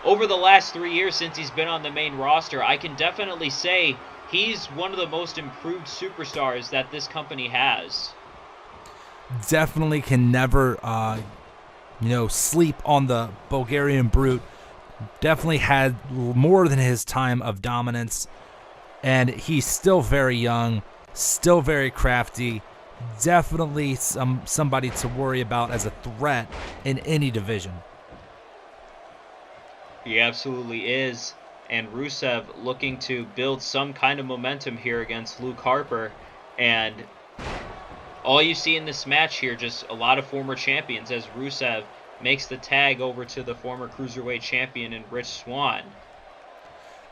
over the last 3 years since he's been on the main roster, I can definitely say he's one of the most improved superstars that this company has. Definitely can never, sleep on the Bulgarian Brute. Definitely had more than his time of dominance, and he's still very young, still very crafty. Definitely somebody to worry about as a threat in any division. He absolutely is. And Rusev looking to build some kind of momentum here against Luke Harper. And all you see in this match here, just a lot of former champions, as Rusev makes the tag over to the former Cruiserweight Champion in Rich Swann.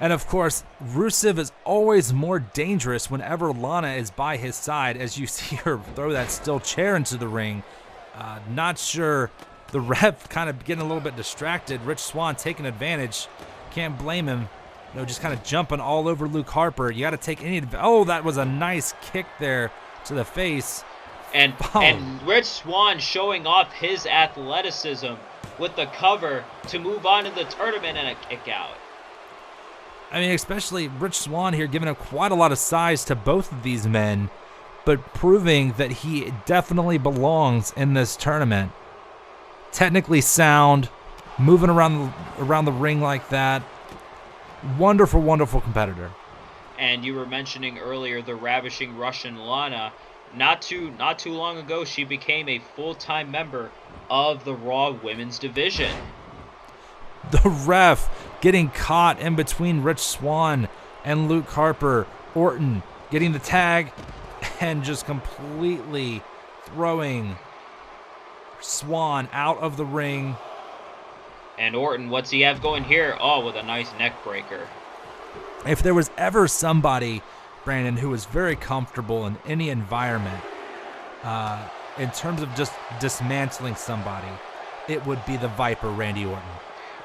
And of course, Rusev is always more dangerous whenever Lana is by his side, as you see her throw that steel chair into the ring. Not sure, the ref kind of getting a little bit distracted. Rich Swann taking advantage. Can't blame him. Just kind of jumping all over Luke Harper. You got to take any. Oh, that was a nice kick there to the face. And Rich Swann showing off his athleticism with the cover to move on to the tournament and a kick out. I mean, especially Rich Swann here giving up quite a lot of size to both of these men, but proving that he definitely belongs in this tournament. Technically sound, moving around the ring like that. Wonderful, wonderful competitor. And you were mentioning earlier the ravishing Russian Lana. Not too long ago, she became a full-time member of the Raw Women's Division. The ref getting caught in between Rich Swann and Luke Harper. Orton getting the tag and just completely throwing Swann out of the ring. And Orton, what's he have going here? Oh, with a nice neck breaker. If there was ever somebody, Brandon, who was very comfortable in any environment, in terms of just dismantling somebody, it would be the Viper, Randy Orton.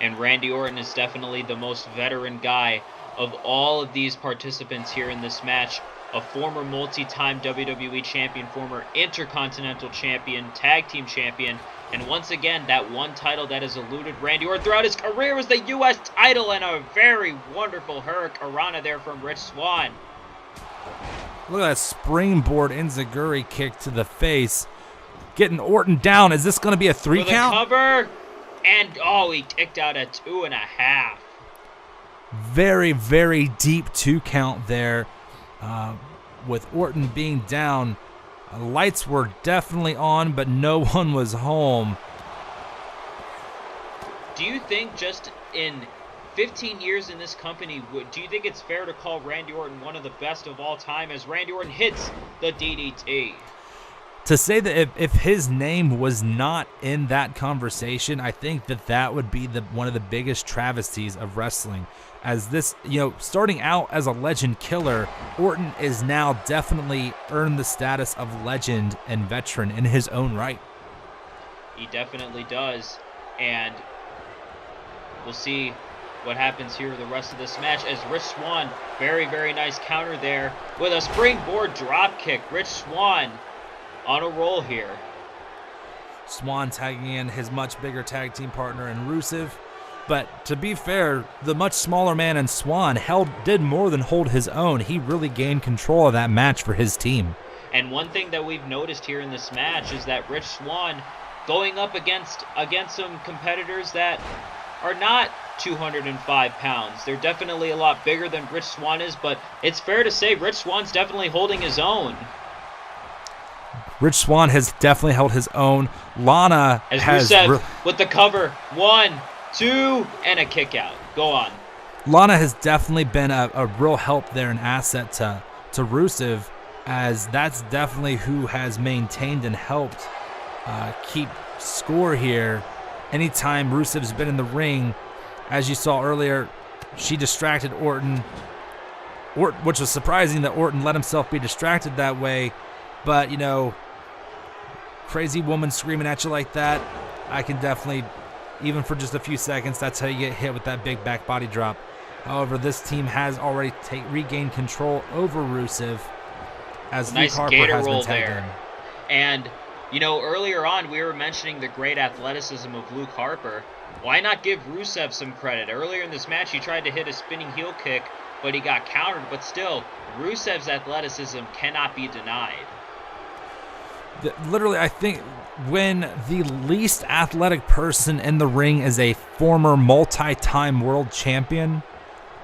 And Randy Orton is definitely the most veteran guy of all of these participants here in this match. A former multi-time WWE champion, former Intercontinental champion, tag team champion, and once again, that one title that has eluded Randy Orton throughout his career was the U.S. title, and a very wonderful Hurricanrana there from Rich Swann. Look at that springboard enziguri kick to the face. Getting Orton down. Is this going to be a 3 count? Cover. And, he kicked out a 2.5. Very, very deep 2 count there. With Orton being down. Lights were definitely on, but no one was home. Do you think just in 15 years in this company, do you think it's fair to call Randy Orton one of the best of all time as Randy Orton hits the DDT? To say that if his name was not in that conversation, I think that would be one of the biggest travesties of wrestling. As this, starting out as a legend killer, Orton is now definitely earned the status of legend and veteran in his own right. He definitely does, and we'll see what happens here the rest of this match as Rich Swann, very, very nice counter there with a springboard drop kick. Rich Swann on a roll here. Swann tagging in his much bigger tag team partner in Rusev. But to be fair, the much smaller man in Swann did more than hold his own. He really gained control of that match for his team. And one thing that we've noticed here in this match is that Rich Swann going up against some competitors that are not 205 pounds. They're definitely a lot bigger than Rich Swann is, but it's fair to say Rich Swann's definitely holding his own. Rich Swann has definitely held his own. Lana As has Rusev with the cover. 1, 2, and a kick out. Go on. Lana has definitely been a real help there, an asset to Rusev, as that's definitely who has maintained and helped keep score here. Anytime Rusev's been in the ring, as you saw earlier, she distracted Orton, which was surprising that Orton let himself be distracted that way. But, you know, crazy woman screaming at you like that, I can definitely, even for just a few seconds, that's how you get hit with that big back body drop. However, this team has already regained control over Rusev, as Luke nice Harper gator has roll been tagged there. in. And, you know, earlier on we were mentioning the great athleticism of Luke Harper. Why not give Rusev some credit? Earlier in this match he tried to hit a spinning heel kick, but he got countered. But still, Rusev's athleticism cannot be denied. Literally, I think when the least athletic person in the ring is a former multi-time world champion,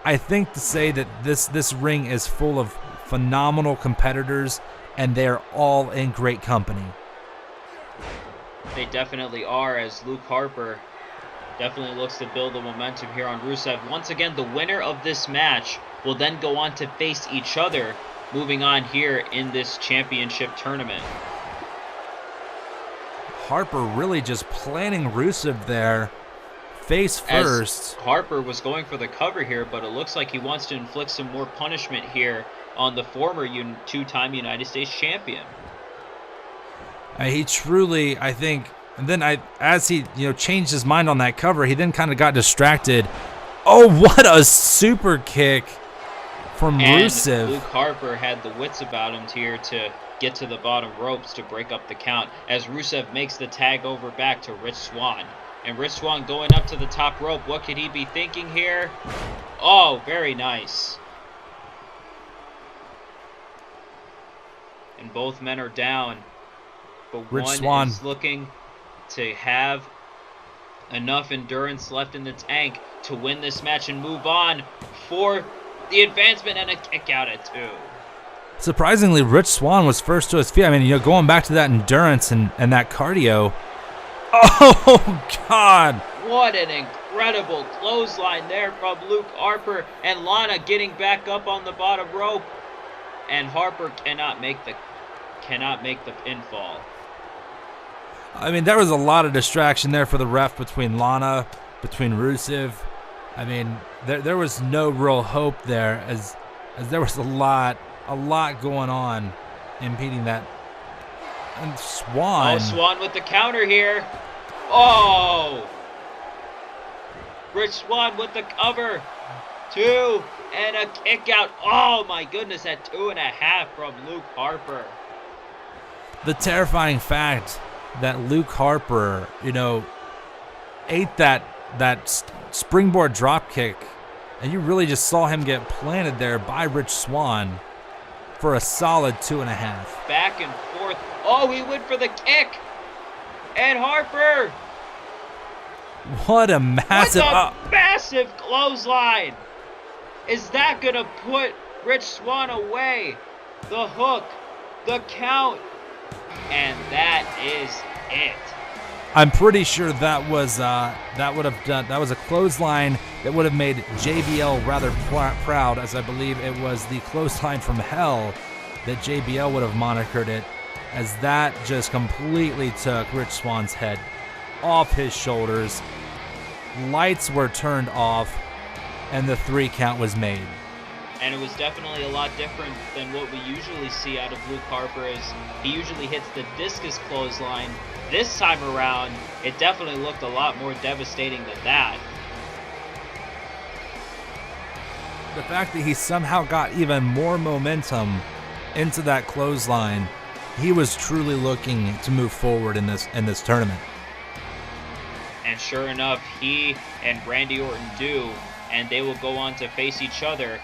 I think to say that this ring is full of phenomenal competitors, and they're all in great company. They definitely are, as Luke Harper definitely looks to build the momentum here on Rusev. Once again, the winner of this match will then go on to face each other moving on here in this championship tournament. Harper really just planning Rusev there, face first. As Harper was going for the cover here, but it looks like he wants to inflict some more punishment here on the former two-time United States champion. He truly, I think, and then as he changed his mind on that cover, he then kind of got distracted. Oh, what a super kick from Rusev. Luke Harper had the wits about him here to get to the bottom ropes to break up the count, as Rusev makes the tag over back to Rich Swann. And Rich Swann going up to the top rope. What could he be thinking here? Oh, very nice. And both men are down. But Rich one Swann is looking to have enough endurance left in the tank to win this match and move on for the advancement and a kick out at 2. Surprisingly, Rich Swann was first to his feet. I mean, going back to that endurance and that cardio. Oh, God. What an incredible clothesline there from Luke Harper, and Lana getting back up on the bottom rope. And Harper cannot make the pinfall. I mean, there was a lot of distraction there for the ref between Lana, between Rusev. I mean, there was no real hope there, as there was a lot going on impeding that. And Swann. Oh, Swann with the counter here. Oh! Rich Swann with the cover. 2 and a kick out. Oh my goodness, at 2.5 from Luke Harper. The terrifying fact that Luke Harper, ate that springboard drop kick, and you really just saw him get planted there by Rich Swann for a solid 2.5. Back and forth. Oh, he went for the kick. And Harper. What a massive... massive clothesline. Is that going to put Rich Swann away? The hook. The count. And that is it. I'm pretty sure that was a clothesline that would have made JBL rather proud, as I believe it was the clothesline from hell that JBL would have monikered it, as that just completely took Rich Swann's head off his shoulders. Lights were turned off, and the 3 count was made. And it was definitely a lot different than what we usually see out of Luke Harper, as he usually hits the discus clothesline. This time around, it definitely looked a lot more devastating than that. The fact that he somehow got even more momentum into that clothesline, he was truly looking to move forward in this tournament. And sure enough, he and Randy Orton do, and they will go on to face each other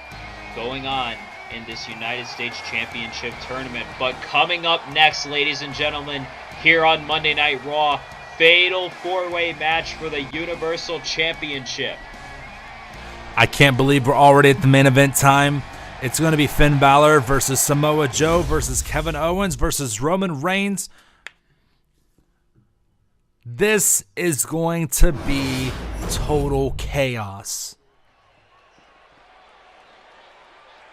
going on in this United States Championship tournament. But coming up next, ladies and gentlemen, here on Monday Night Raw, fatal 4-way match for the Universal Championship. I can't believe we're already at the main event time. It's going to be Finn Balor versus Samoa Joe versus Kevin Owens versus Roman Reigns. This is going to be total chaos.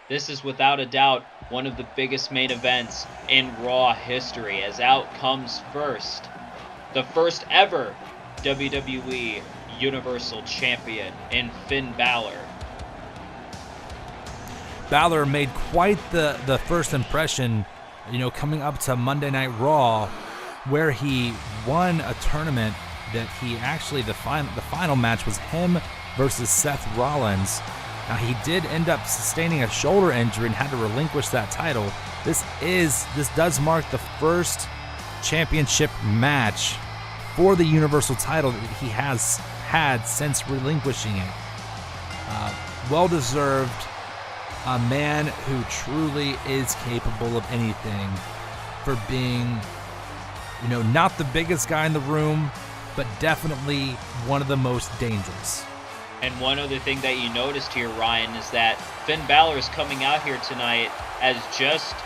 This is without a doubt one of the biggest main events in Raw history, as out comes first, the first ever WWE Universal Champion in Finn Balor. Balor made quite the first impression, coming up to Monday Night Raw, where he won a tournament that he actually, the final match was him versus Seth Rollins. Now, he did end up sustaining a shoulder injury and had to relinquish that title. This does mark the first championship match for the Universal title that he has had since relinquishing it. Well-deserved. A man who truly is capable of anything, for being, not the biggest guy in the room, but definitely one of the most dangerous. And one other thing that you noticed here, Ryan, is that Finn Balor is coming out here tonight as just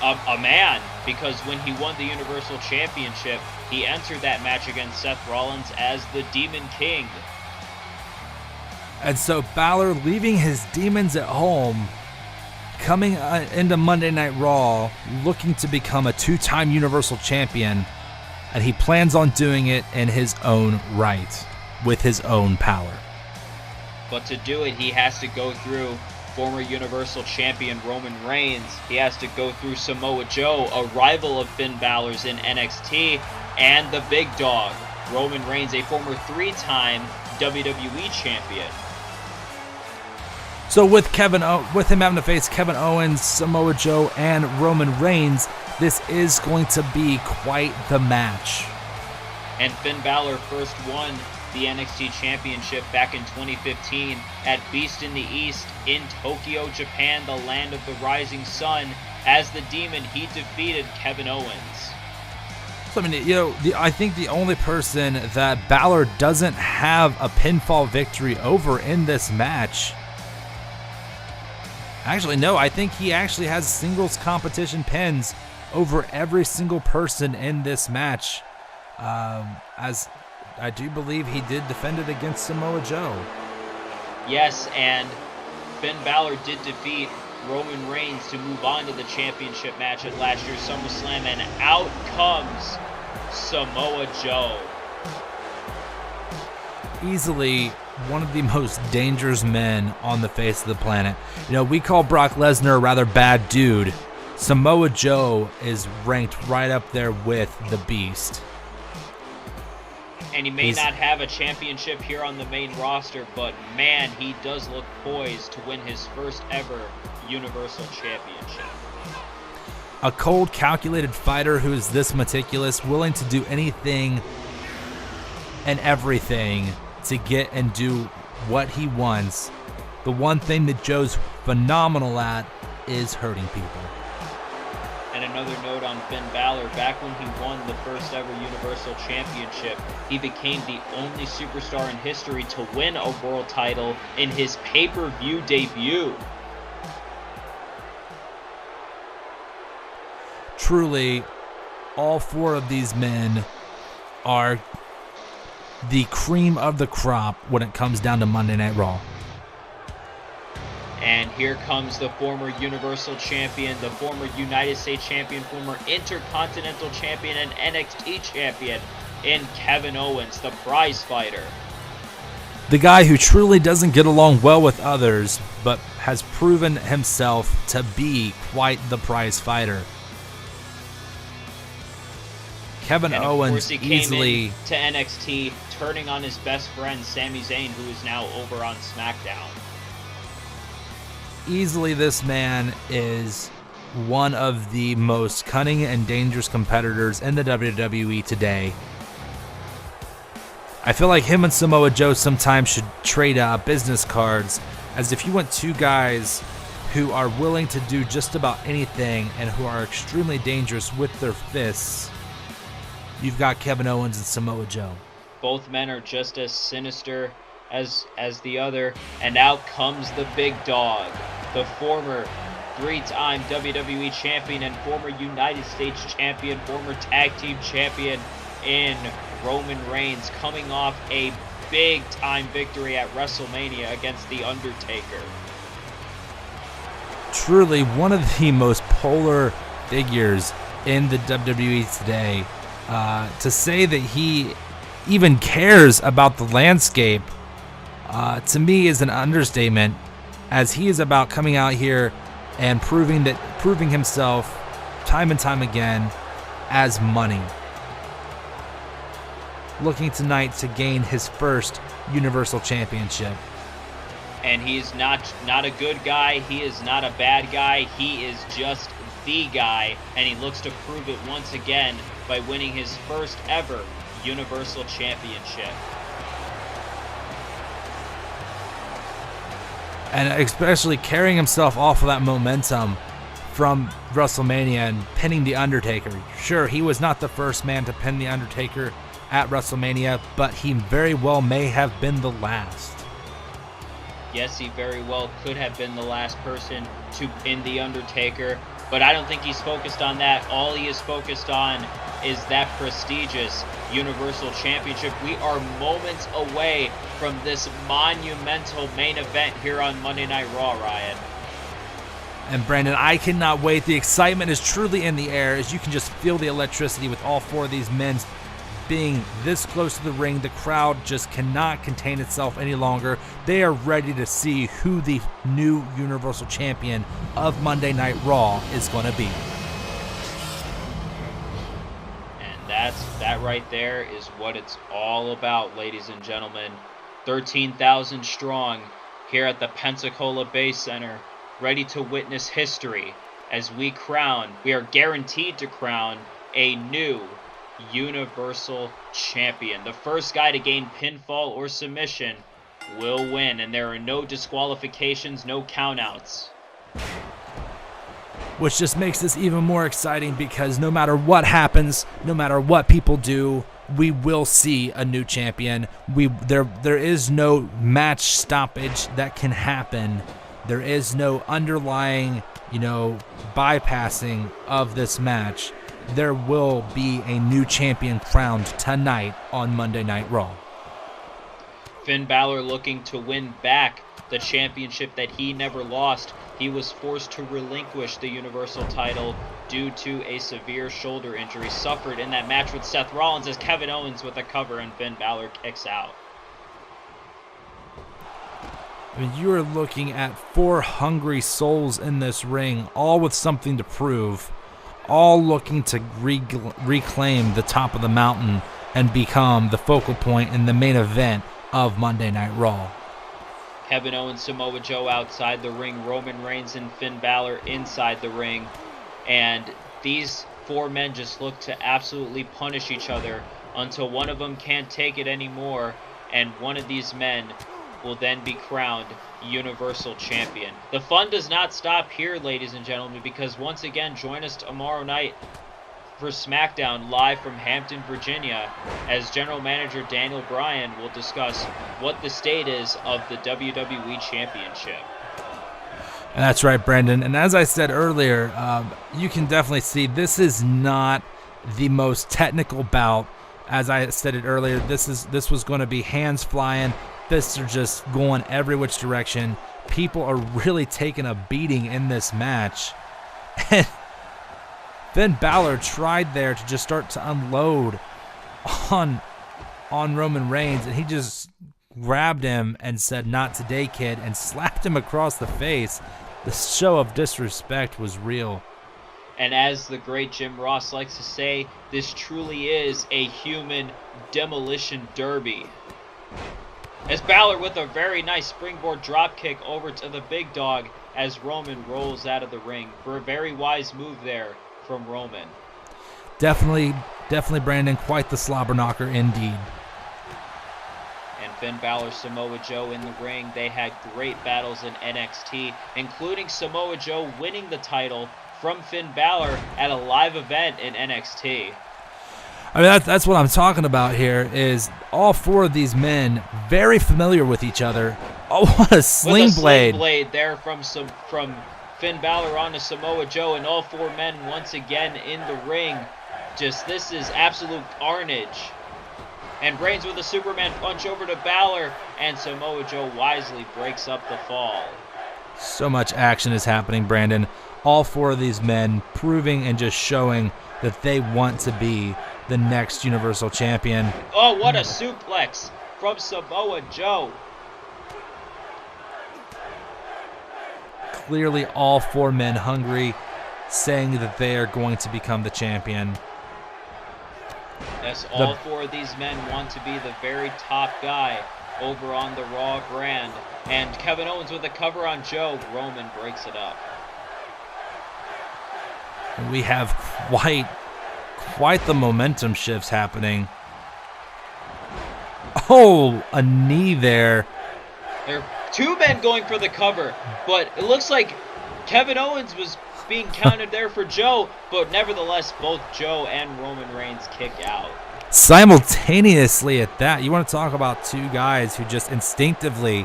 a man, because when he won the Universal Championship, he entered that match against Seth Rollins as the Demon King. And so Balor, leaving his demons at home, coming into Monday Night Raw, looking to become a 2-time Universal Champion, and he plans on doing it in his own right, with his own power. But to do it, he has to go through former Universal Champion Roman Reigns. He has to go through Samoa Joe, a rival of Finn Balor's in NXT, and the big dog, Roman Reigns, a former 3-time WWE Champion. So with him having to face Kevin Owens, Samoa Joe, and Roman Reigns, this is going to be quite the match. And Finn Balor first won the NXT Championship back in 2015 at Beast in the East in Tokyo, Japan, the land of the rising sun. As the Demon, he defeated Kevin Owens. So, I think the only person that Balor doesn't have a pinfall victory over in this match... Actually, no, I think he actually has singles competition pins over every single person in this match. As I do believe he did defend it against Samoa Joe. Yes, and Finn Balor did defeat Roman Reigns to move on to the championship match at last year's SummerSlam, and out comes Samoa Joe. Easily one of the most dangerous men on the face of the planet. We call Brock Lesnar a rather bad dude. Samoa Joe is ranked right up there with the Beast. And he may not have a championship here on the main roster, but man, he does look poised to win his first ever Universal Championship. A cold, calculated fighter who is this meticulous, willing to do anything and everything to get and do what he wants. The one thing that Joe's phenomenal at is hurting people. And another note on Finn Balor, back when he won the first ever Universal Championship, he became the only superstar in history to win a world title in his pay-per-view debut. Truly, all four of these men are the cream of the crop when it comes down to Monday Night Raw. And here comes the former Universal Champion, the former United States Champion, former Intercontinental Champion, and NXT Champion in Kevin Owens, the prize fighter. The guy who truly doesn't get along well with others, but has proven himself to be quite the prize fighter. Kevin Owens he came easily to NXT, turning on his best friend Sami Zayn, who is now over on SmackDown. Easily, this man is one of the most cunning and dangerous competitors in the WWE today. I feel like him and Samoa Joe sometimes should trade business cards, as if you want two guys who are willing to do just about anything and who are extremely dangerous with their fists, you've got Kevin Owens and Samoa Joe. Both men are just as sinister as the other. And out comes the big dog, the former 3-time WWE champion and former United States champion, former tag team champion in Roman Reigns, coming off a big-time victory at WrestleMania against The Undertaker. Truly one of the most polar figures in the WWE today. To say that he even cares about the landscape, to me is an understatement, as he is about coming out here and proving himself time and time again as money. Looking tonight to gain his first Universal Championship. And he's not a good guy, he is not a bad guy, he is just the guy, and he looks to prove it once again by winning his first ever Universal Championship. And especially carrying himself off of that momentum from WrestleMania and pinning The Undertaker. Sure, he was not the first man to pin The Undertaker at WrestleMania, but he very well may have been the last. Yes, he very well could have been the last person to pin The Undertaker, but I don't think he's focused on that. All he is focused on is that prestigious Universal Championship. We are moments away from this monumental main event here on Monday Night Raw, Ryan. And Brandon, I cannot wait. The excitement is truly in the air, as you can just feel the electricity with all four of these men being this close to the ring. The crowd just cannot contain itself any longer. They are ready to see who the new Universal Champion of Monday Night Raw is going to be. That right there is what it's all about, ladies and gentlemen. 13,000 strong here at the Pensacola Bay Center, ready to witness history as we are guaranteed to crown a new Universal Champion. The first guy to gain pinfall or submission will win, and there are no disqualifications, no countouts. Which just makes this even more exciting, because no matter what happens, no matter what people do, we will see a new champion. There is no match stoppage that can happen. There is no underlying, bypassing of this match. There will be a new champion crowned tonight on Monday Night Raw. Finn Balor looking to win back the championship that he never lost. He was forced to relinquish the Universal title due to a severe shoulder injury suffered in that match with Seth Rollins, as Kevin Owens with a cover and Finn Balor kicks out. I mean, you are looking at four hungry souls in this ring, all with something to prove, all looking to reclaim the top of the mountain and become the focal point in the main event of Monday Night Raw. Kevin Owens, Samoa Joe outside the ring, Roman Reigns and Finn Balor inside the ring, and these four men just look to absolutely punish each other until one of them can't take it anymore, and one of these men will then be crowned Universal Champion. The fun does not stop here, ladies and gentlemen, because once again, join us tomorrow night for SmackDown live from Hampton, Virginia, as General Manager Daniel Bryan will discuss what the state is of the WWE Championship. And that's right, Brandon. And as I said earlier, you can definitely see this is not the most technical bout. As I said it earlier, this was going to be hands flying, fists are just going every which direction. People are really taking a beating in this match. And Finn Balor tried there to just start to unload on Roman Reigns, and he just grabbed him and said, "Not today, kid," and slapped him across the face. The show of disrespect was real. And as the great Jim Ross likes to say, this truly is a human demolition derby. As Balor with a very nice springboard dropkick over to the big dog as Roman rolls out of the ring for a very wise move there from Roman. Definitely, Brandon, quite the slobber knocker indeed. And Finn Balor, Samoa Joe in the ring. They had great battles in NXT, including Samoa Joe winning the title from Finn Balor at a live event in NXT. I mean, that's what I'm talking about here, is all four of these men very familiar with each other. Oh, what a sling blade. Sling blade there from Finn Balor onto Samoa Joe, and all four men once again in the ring. This is absolute carnage. And Reigns with a Superman punch over to Balor, and Samoa Joe wisely breaks up the fall. So much action is happening, Brandon. All four of these men proving and just showing that they want to be the next Universal Champion. Oh, what a suplex from Samoa Joe. Clearly all four men hungry, saying that they are going to become the champion. Yes, all four of these men want to be the very top guy over on the Raw brand. And Kevin Owens with a cover on Joe. Roman breaks it up. We have quite the momentum shifts happening. Oh, a knee there. There are two men going for the cover, but it looks like Kevin Owens was being counted there for Joe, but nevertheless, both Joe and Roman Reigns kick out. Simultaneously at that, you want to talk about two guys who just instinctively,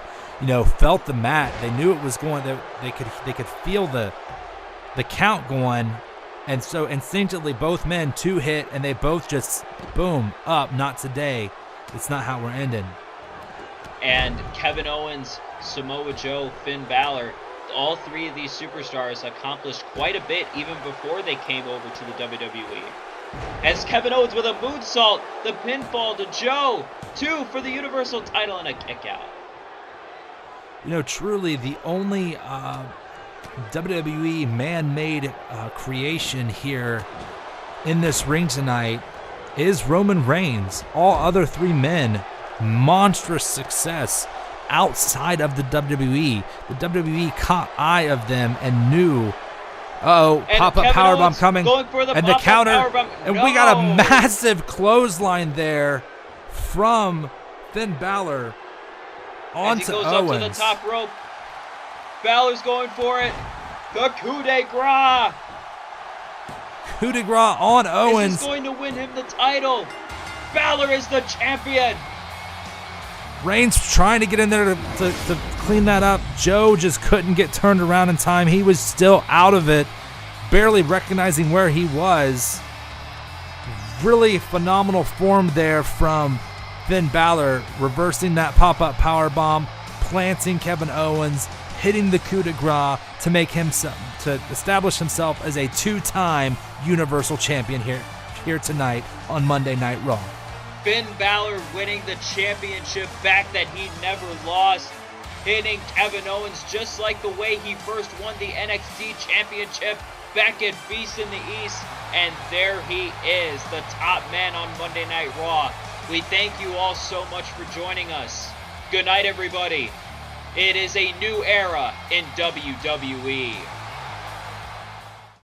felt the mat. They knew it was going. They could feel the count going, and so instinctively both men 2 hit, and they both just boom up. Not today. It's not how we're ending. And Kevin Owens, Samoa Joe, Finn Balor, all three of these superstars accomplished quite a bit even before they came over to the WWE. As Kevin Owens with a moonsault, the pinfall to Joe, 2 for the Universal title and a kick out. Truly the only WWE man-made creation here in this ring tonight is Roman Reigns. All other 3 men, monstrous success outside of the WWE. The WWE caught eye of them and knew, pop-up powerbomb coming, and the counter, and we got a massive clothesline there from Finn Balor onto As he goes Owens. up to the top rope, Balor's going for it. The coup de grace. Coup de grace on Owens. This is going to win him the title. Balor is the champion. Reigns trying to get in there to clean that up. Joe just couldn't get turned around in time. He was still out of it, barely recognizing where he was. Really phenomenal form there from Finn Balor, reversing that pop-up powerbomb, planting Kevin Owens, hitting the coup de grace to make him to establish himself as a 2-time Universal Champion here tonight on Monday Night Raw. Finn Balor winning the championship back that he never lost, hitting Kevin Owens just like the way he first won the NXT championship back at Beast in the East. And there he is, the top man on Monday Night Raw. We thank you all so much for joining us. Good night, everybody. It is a new era in WWE.